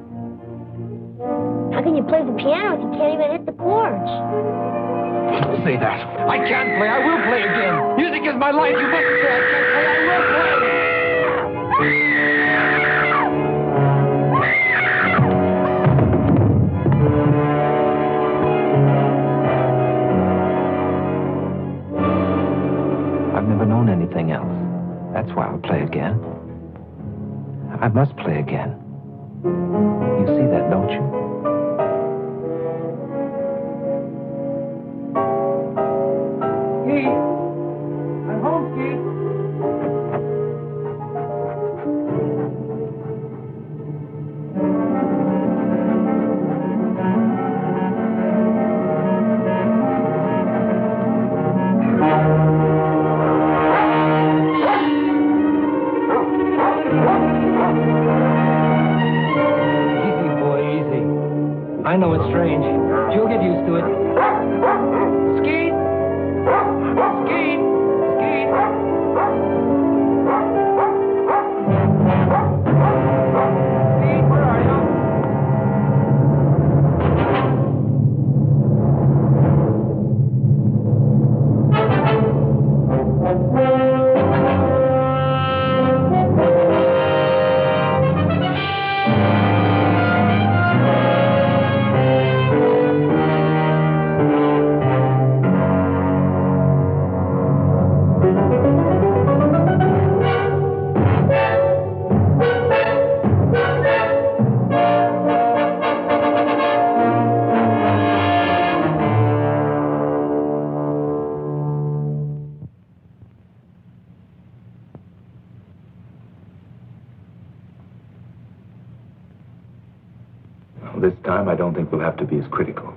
How can you play the piano if you can't even hit the chords? Don't say that. I can't play. I will play again. Music is my life. You mustn't say I can't play. I will play. I've never known anything else. That's why I'll play again. I must play again. You see that, don't you? Skeet! I'm home, Skeet! I know it's strange. You'll get used to it. Skeet! Skeet! Skeet! Skeet, where are you? This time, I don't think we'll have to be as critical.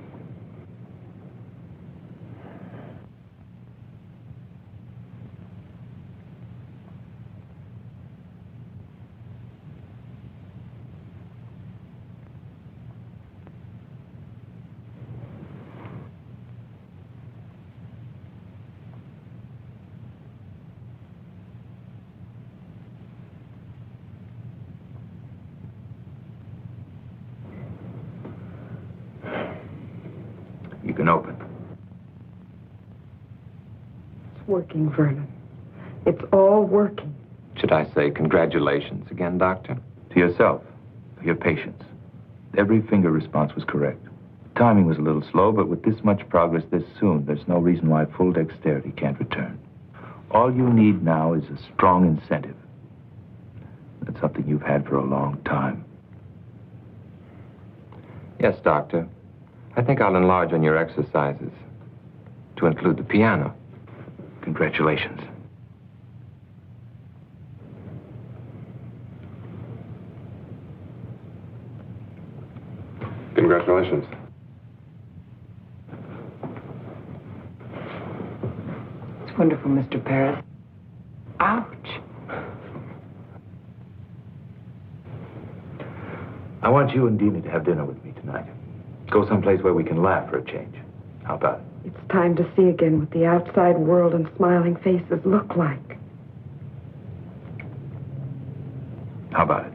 You can open. working, Vernon. It's all working. Should I say congratulations again, Doctor? To yourself, for your patience. Every finger response was correct. Timing was a little slow, but with this much progress this soon, there's no reason why full dexterity can't return. All you need now is a strong incentive. That's something you've had for a long time. Yes, Doctor. I think I'll enlarge on your exercises to include the piano. Congratulations. Congratulations. It's wonderful, Mr. Paris. Ouch. I want you and Dina to have dinner with me tonight. Go someplace where we can laugh for a change. How about it? It's time to see again what the outside world and smiling faces look like. How about it?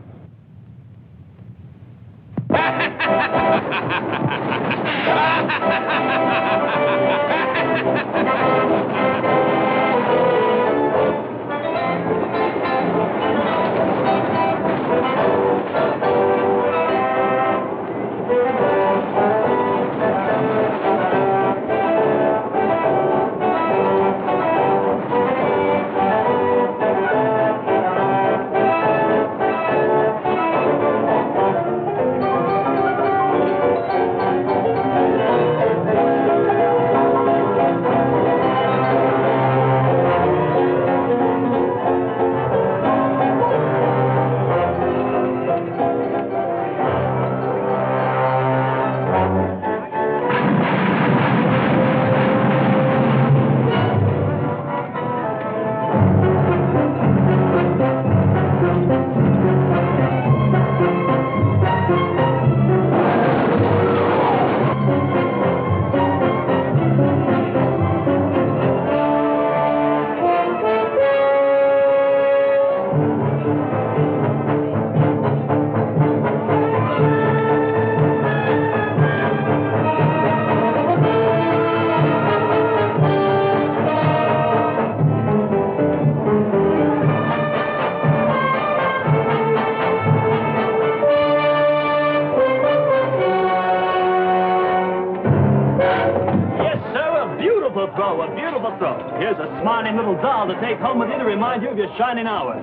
Here's a smiling little doll to take home with you to remind you of your shining hour.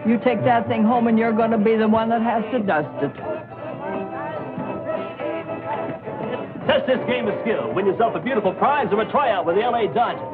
You take that thing home and you're going to be the one that has to dust it. Test this game of skill. Win yourself a beautiful prize or a tryout with the L.A. Dodgers.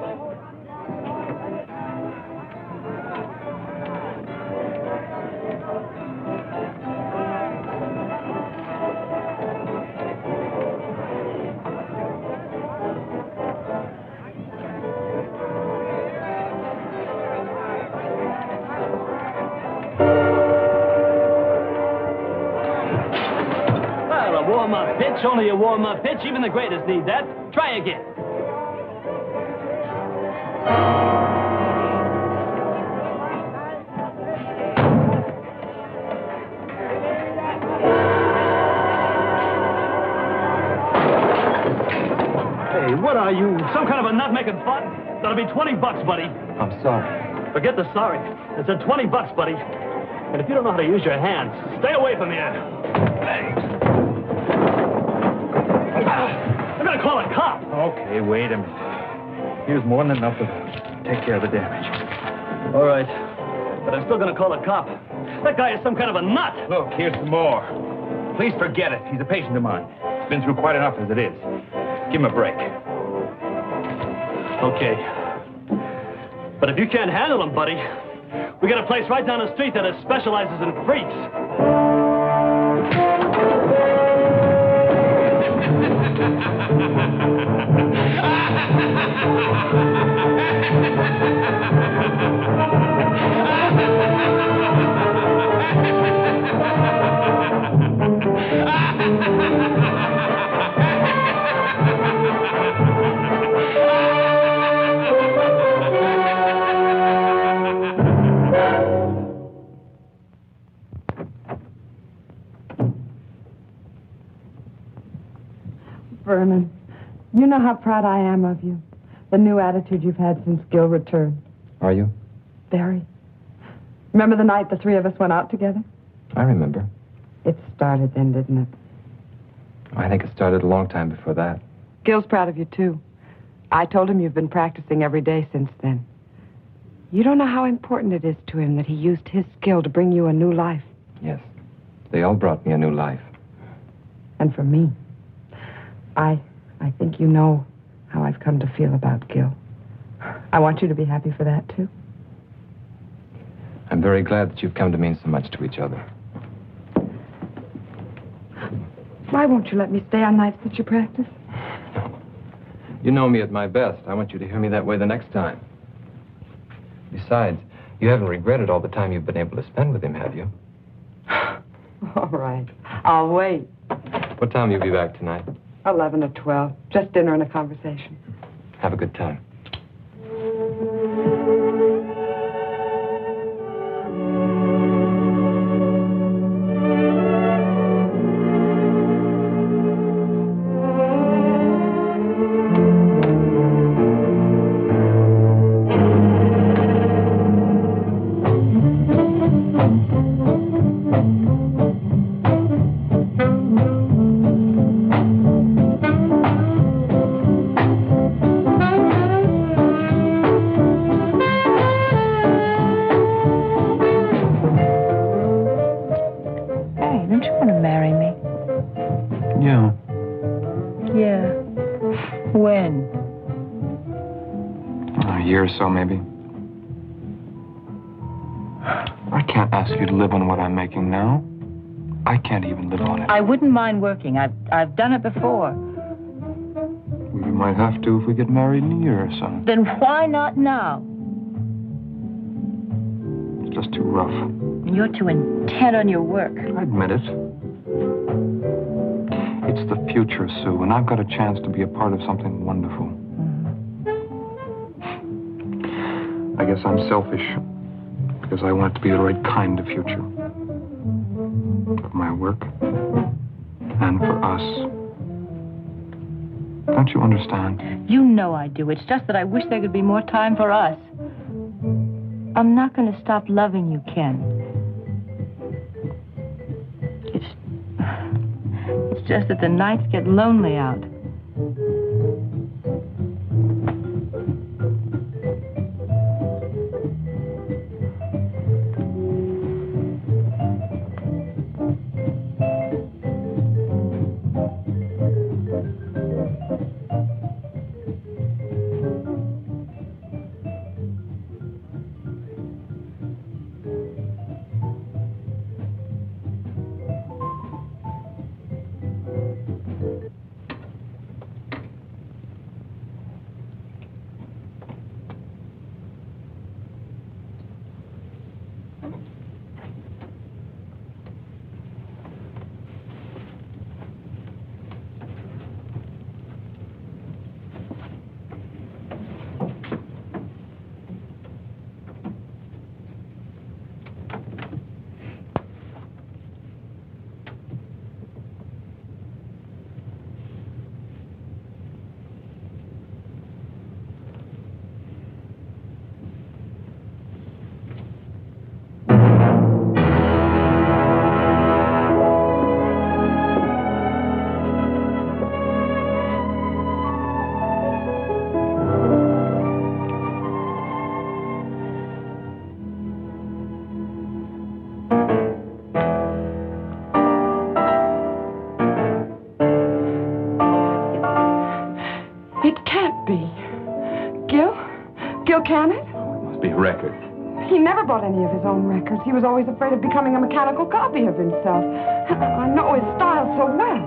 Pitch, only a warm-up pitch. Even the greatest need that. Try again. Hey, what are you? Some kind of a nut-making fun? That'll be $20, buddy. I'm sorry. Forget the sorry. It's a $20, buddy. And if you don't know how to use your hands, stay away from here. Hey. I'm gonna call a cop. Okay, wait a minute. Here's more than enough of that. Take care of the damage. All right. But I'm still gonna call a cop. That guy is some kind of a nut. Look, here's some more. Please forget it. He's a patient of mine. He's been through quite enough as it is. Give him a break. Okay. But if you can't handle him, buddy, we got a place right down the street that specializes in freaks. Vernon, you know how proud I am of you. the new attitude you've had since Gil returned. Are you? Very. Remember the night the three of us went out together? I remember. It started then, didn't it? I think it started a long time before that. Gil's proud of you, too. I told him you've been practicing every day since then. You don't know how important it is to him that he used his skill to bring you a new life. Yes. They all brought me a new life. And for me, I think you know how I've come to feel about Gil. I want you to be happy for that, too. I'm very glad that you've come to mean so much to each other. Why won't you let me stay on nights that you practice? You know me at my best. I want you to hear me that way the next time. Besides, you haven't regretted all the time you've been able to spend with him, have you? All right. I'll wait. What time will you be back tonight? 11 or 12. Just dinner and a conversation. Have a good time. So maybe. I can't ask you to live on what I'm making now. I can't even live on it. I wouldn't mind working. I've done it before. We might have to if we get married in a year or so. Then why not now? It's just too rough. You're too intent on your work. I admit it. It's the future, Sue, and I've got a chance to be a part of something wonderful. I guess I'm selfish, because I want it to be the right kind of future. For my work, and for us. Don't you understand? You know I do. It's just that I wish there could be more time for us. I'm not going to stop loving you, Ken. It's just that the nights get lonely out. Can it? Oh, it must be a record. He never bought any of his own records. He was always afraid of becoming a mechanical copy of himself. I know his style so well.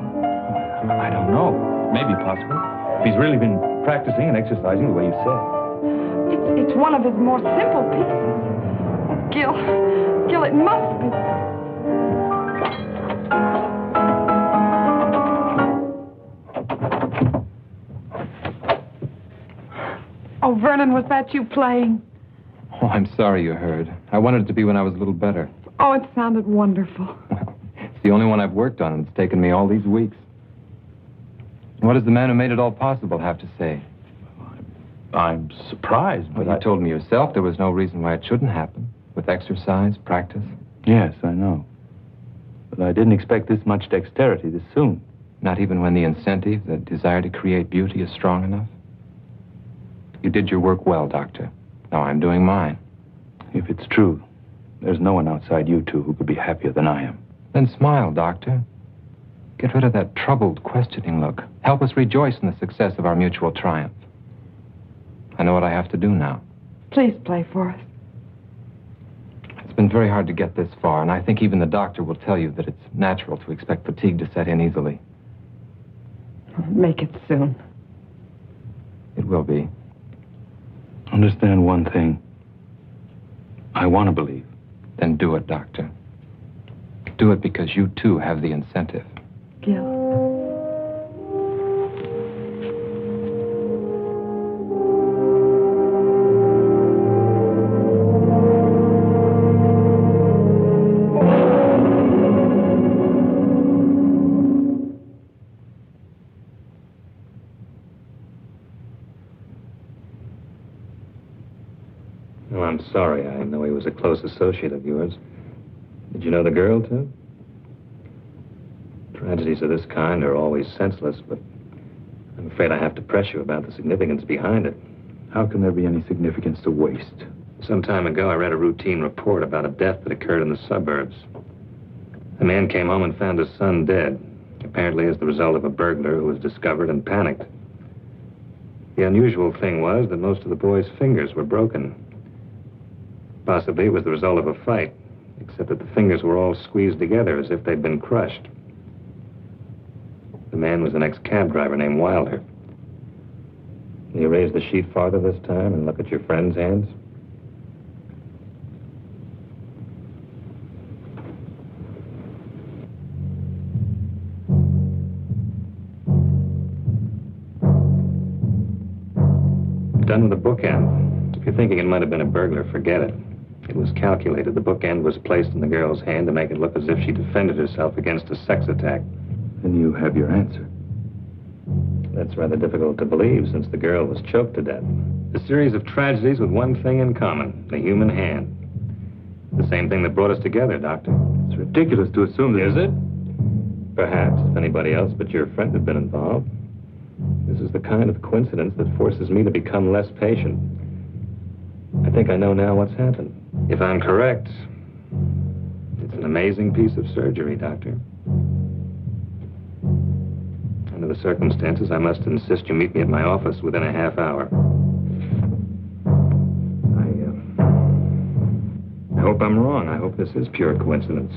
I don't know. Maybe possible. If he's really been practicing and exercising the way you said. It's one of his more simple pieces. Gil, it must be. Oh, Vernon, was that you playing? Oh, I'm sorry you heard. I wanted it to be when I was a little better. Oh, it sounded wonderful. Well, it's the only one I've worked on, and it's taken me all these weeks. What does the man who made it all possible have to say? I'm surprised, but Well, you told me yourself there was no reason why it shouldn't happen. With exercise, practice. Yes, I know. But I didn't expect this much dexterity this soon. Not even when the incentive, the desire to create beauty, is strong enough? You did your work well, Doctor. Now I'm doing mine. If it's true, there's no one outside you two who could be happier than I am. Then smile, Doctor. Get rid of that troubled, questioning look. Help us rejoice in the success of our mutual triumph. I know what I have to do now. Please play for us. It's been very hard to get this far, and I think even the doctor will tell you that it's natural to expect fatigue to set in easily. Make it soon. It will be. Understand one thing. I want to believe. Then do it, Doctor. Do it because you, too, have the incentive. Gil. Well, I'm sorry. I know he was a close associate of yours. Did you know the girl, too? Tragedies of this kind are always senseless, but I'm afraid I have to press you about the significance behind it. How can there be any significance to waste? Some time ago, I read a routine report about a death that occurred in the suburbs. A man came home and found his son dead, apparently as the result of a burglar who was discovered and panicked. The unusual thing was that most of the boy's fingers were broken. Possibly it was the result of a fight, except that the fingers were all squeezed together as if they'd been crushed. The man was an ex-cab driver named Wilder. Can you raise the sheet farther this time and look at your friend's hands? Done with a bookend. If you're thinking it might have been a burglar, forget it. It was calculated. The bookend was placed in the girl's hand to make it look as if she defended herself against a sex attack. Then you have your answer. That's rather difficult to believe, since the girl was choked to death. A series of tragedies with one thing in common, the human hand. The same thing that brought us together, Doctor. It's ridiculous to assume that... Is it? Perhaps, if anybody else but your friend had been involved. This is the kind of coincidence that forces me to become less patient. I think I know now what's happened. If I'm correct, it's an amazing piece of surgery, Doctor. Under the circumstances, I must insist you meet me at my office within a half hour. I hope I'm wrong. I hope this is pure coincidence.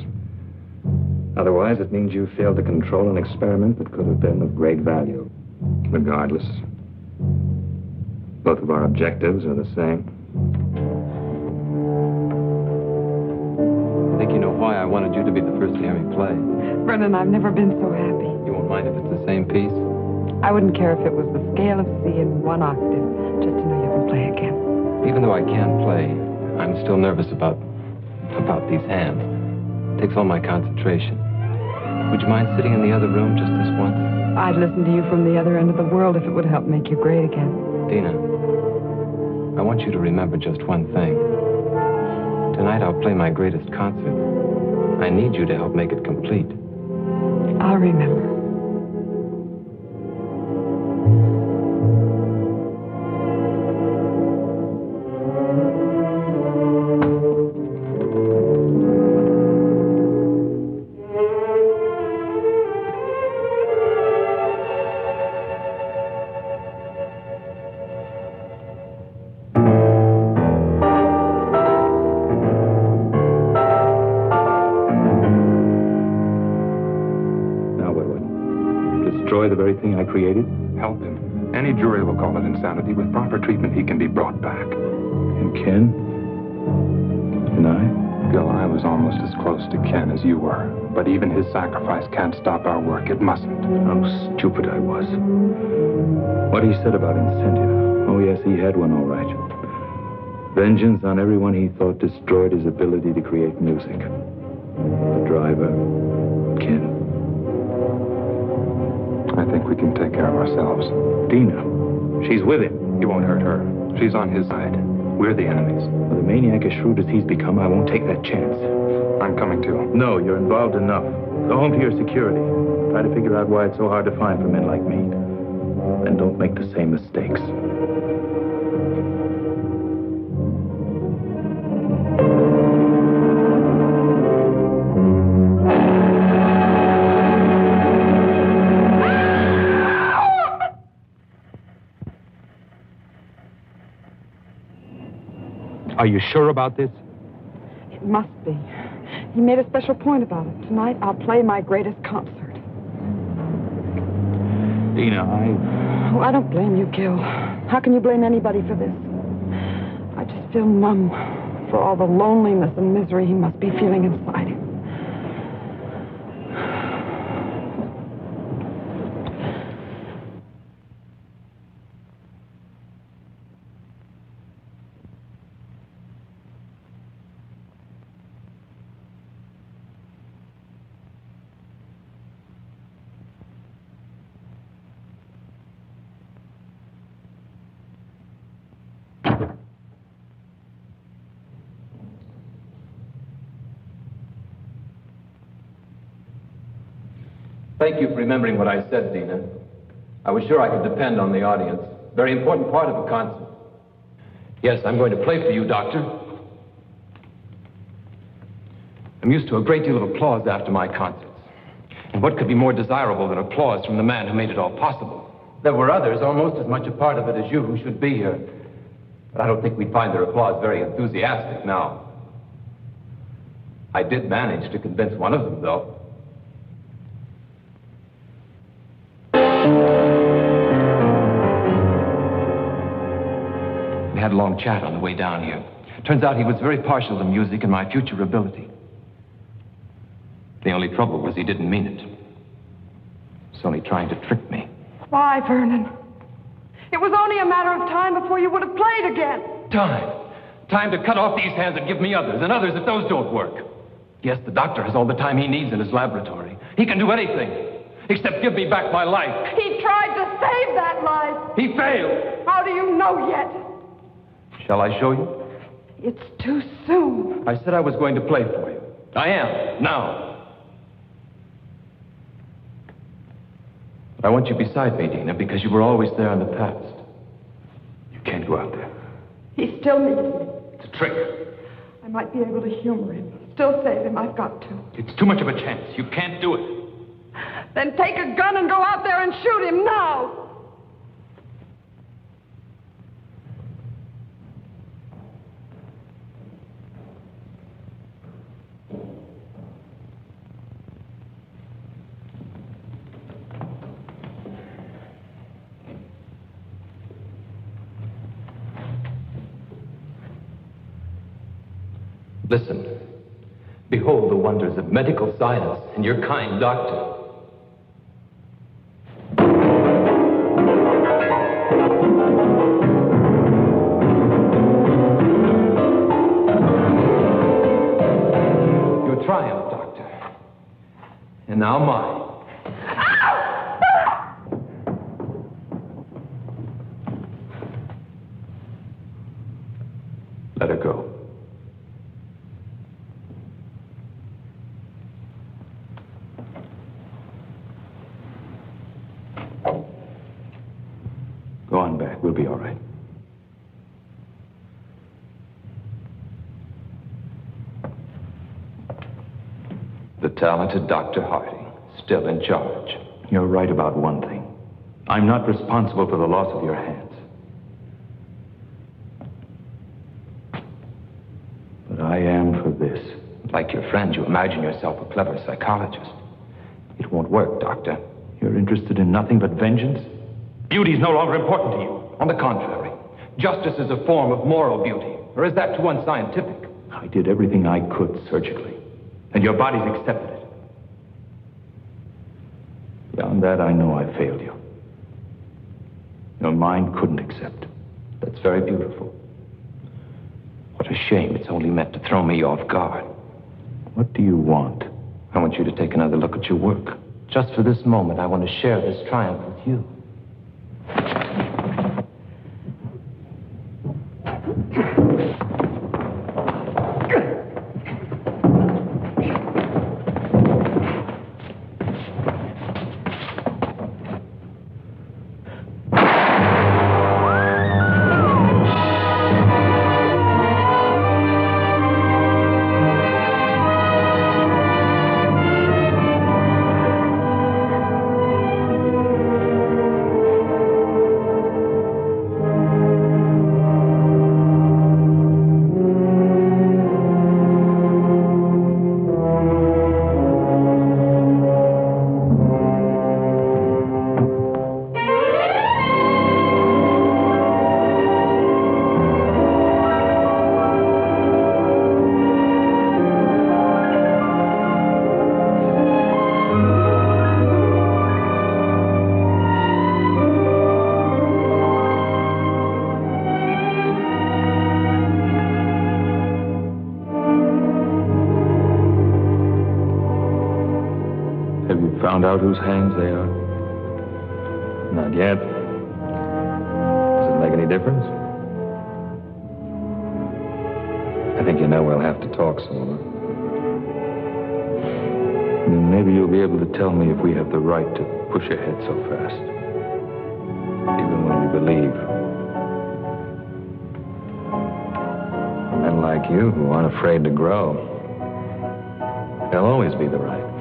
Otherwise, it means you failed to control an experiment that could have been of great value. Regardless, both of our objectives are the same. I think you know why I wanted you to be the first to hear me play. Vernon, I've never been so happy. You won't mind if it's the same piece? I wouldn't care if it was the scale of C in one octave, just to know you can play again. Even though I can play, I'm still nervous about these hands. It takes all my concentration. Would you mind sitting in the other room just this once? I'd listen to you from the other end of the world if it would help make you great again. Dina, I want you to remember just one thing. Tonight I'll play my greatest concert. I need you to help make it complete. I'll remember. The very thing I created? Help him. Any jury will call it insanity. With proper treatment, he can be brought back. And Ken? And I? Gil, I was almost as close to Ken as you were. But even his sacrifice can't stop our work. It mustn't. How stupid I was. What he said about incentive. Oh, yes, he had one, all right. Vengeance on everyone he thought destroyed his ability to create music. The driver, Ken. I think we can take care of ourselves. Dina, she's with him. He won't hurt her. She's on his side. We're the enemies. With a maniac as shrewd as he's become, I won't take that chance. I'm coming too. No, you're involved enough. Go home to your security. Try to figure out why it's so hard to find for men like me. And don't make the same mistakes. Are you sure about this? It must be. He made a special point about it. Tonight, I'll play my greatest concert. Dina, Oh, I don't blame you, Gil. How can you blame anybody for this? I just feel numb for all the loneliness and misery he must be feeling inside him. Thank you for remembering what I said, Dina. I was sure I could depend on the audience. Very important part of a concert. Yes, I'm going to play for you, Doctor. I'm used to a great deal of applause after my concerts. And what could be more desirable than applause from the man who made it all possible? There were others, almost as much a part of it as you, who should be here. But I don't think we'd find their applause very enthusiastic now. I did manage to convince one of them, though. We had a long chat on the way down here. Turns out he was very partial to music and my future ability. The only trouble was he didn't mean it. He was only trying to trick me. Why, Vernon? It was only a matter of time before you would have played again. Time. Time to cut off these hands and give me others, and others if those don't work. Yes, the doctor has all the time he needs in his laboratory. He can do anything, except give me back my life. He tried to save that life. He failed. How do you know yet? Shall I show you? It's too soon. I said I was going to play for you. I am, now. But I want you beside me, Dina, because you were always there in the past. You can't go out there. He still needs me. It's a trick. I might be able to humor him. Still save him. I've got to. It's too much of a chance. You can't do it. Then take a gun and go out there and shoot him now. Listen. Behold the wonders of medical science and your kind doctor. Your triumph, Doctor. And now mine. Let her go. Go on back. We'll be all right. The talented Dr. Harding, still in charge. You're right about one thing. I'm not responsible for the loss of your hands. But I am for this. Like your friend, you imagine yourself a clever psychologist. It won't work, Doctor. You're interested in nothing but vengeance? Beauty's no longer important to you. On the contrary, justice is a form of moral beauty. Or is that too unscientific? I did everything I could surgically, and your body's accepted it. Beyond that, I know I failed you. Your mind couldn't accept. That's very beautiful. What a shame it's only meant to throw me off guard. What do you want? I want you to take another look at your work. Just for this moment, I want to share this triumph with you. Have you found out whose hands they are? Not yet. Does it make any difference? I think you know we'll have to talk some more. Then maybe you'll be able to tell me if we have the right to push ahead so fast. Even when we believe. Men like you who aren't afraid to grow, they'll always be the right.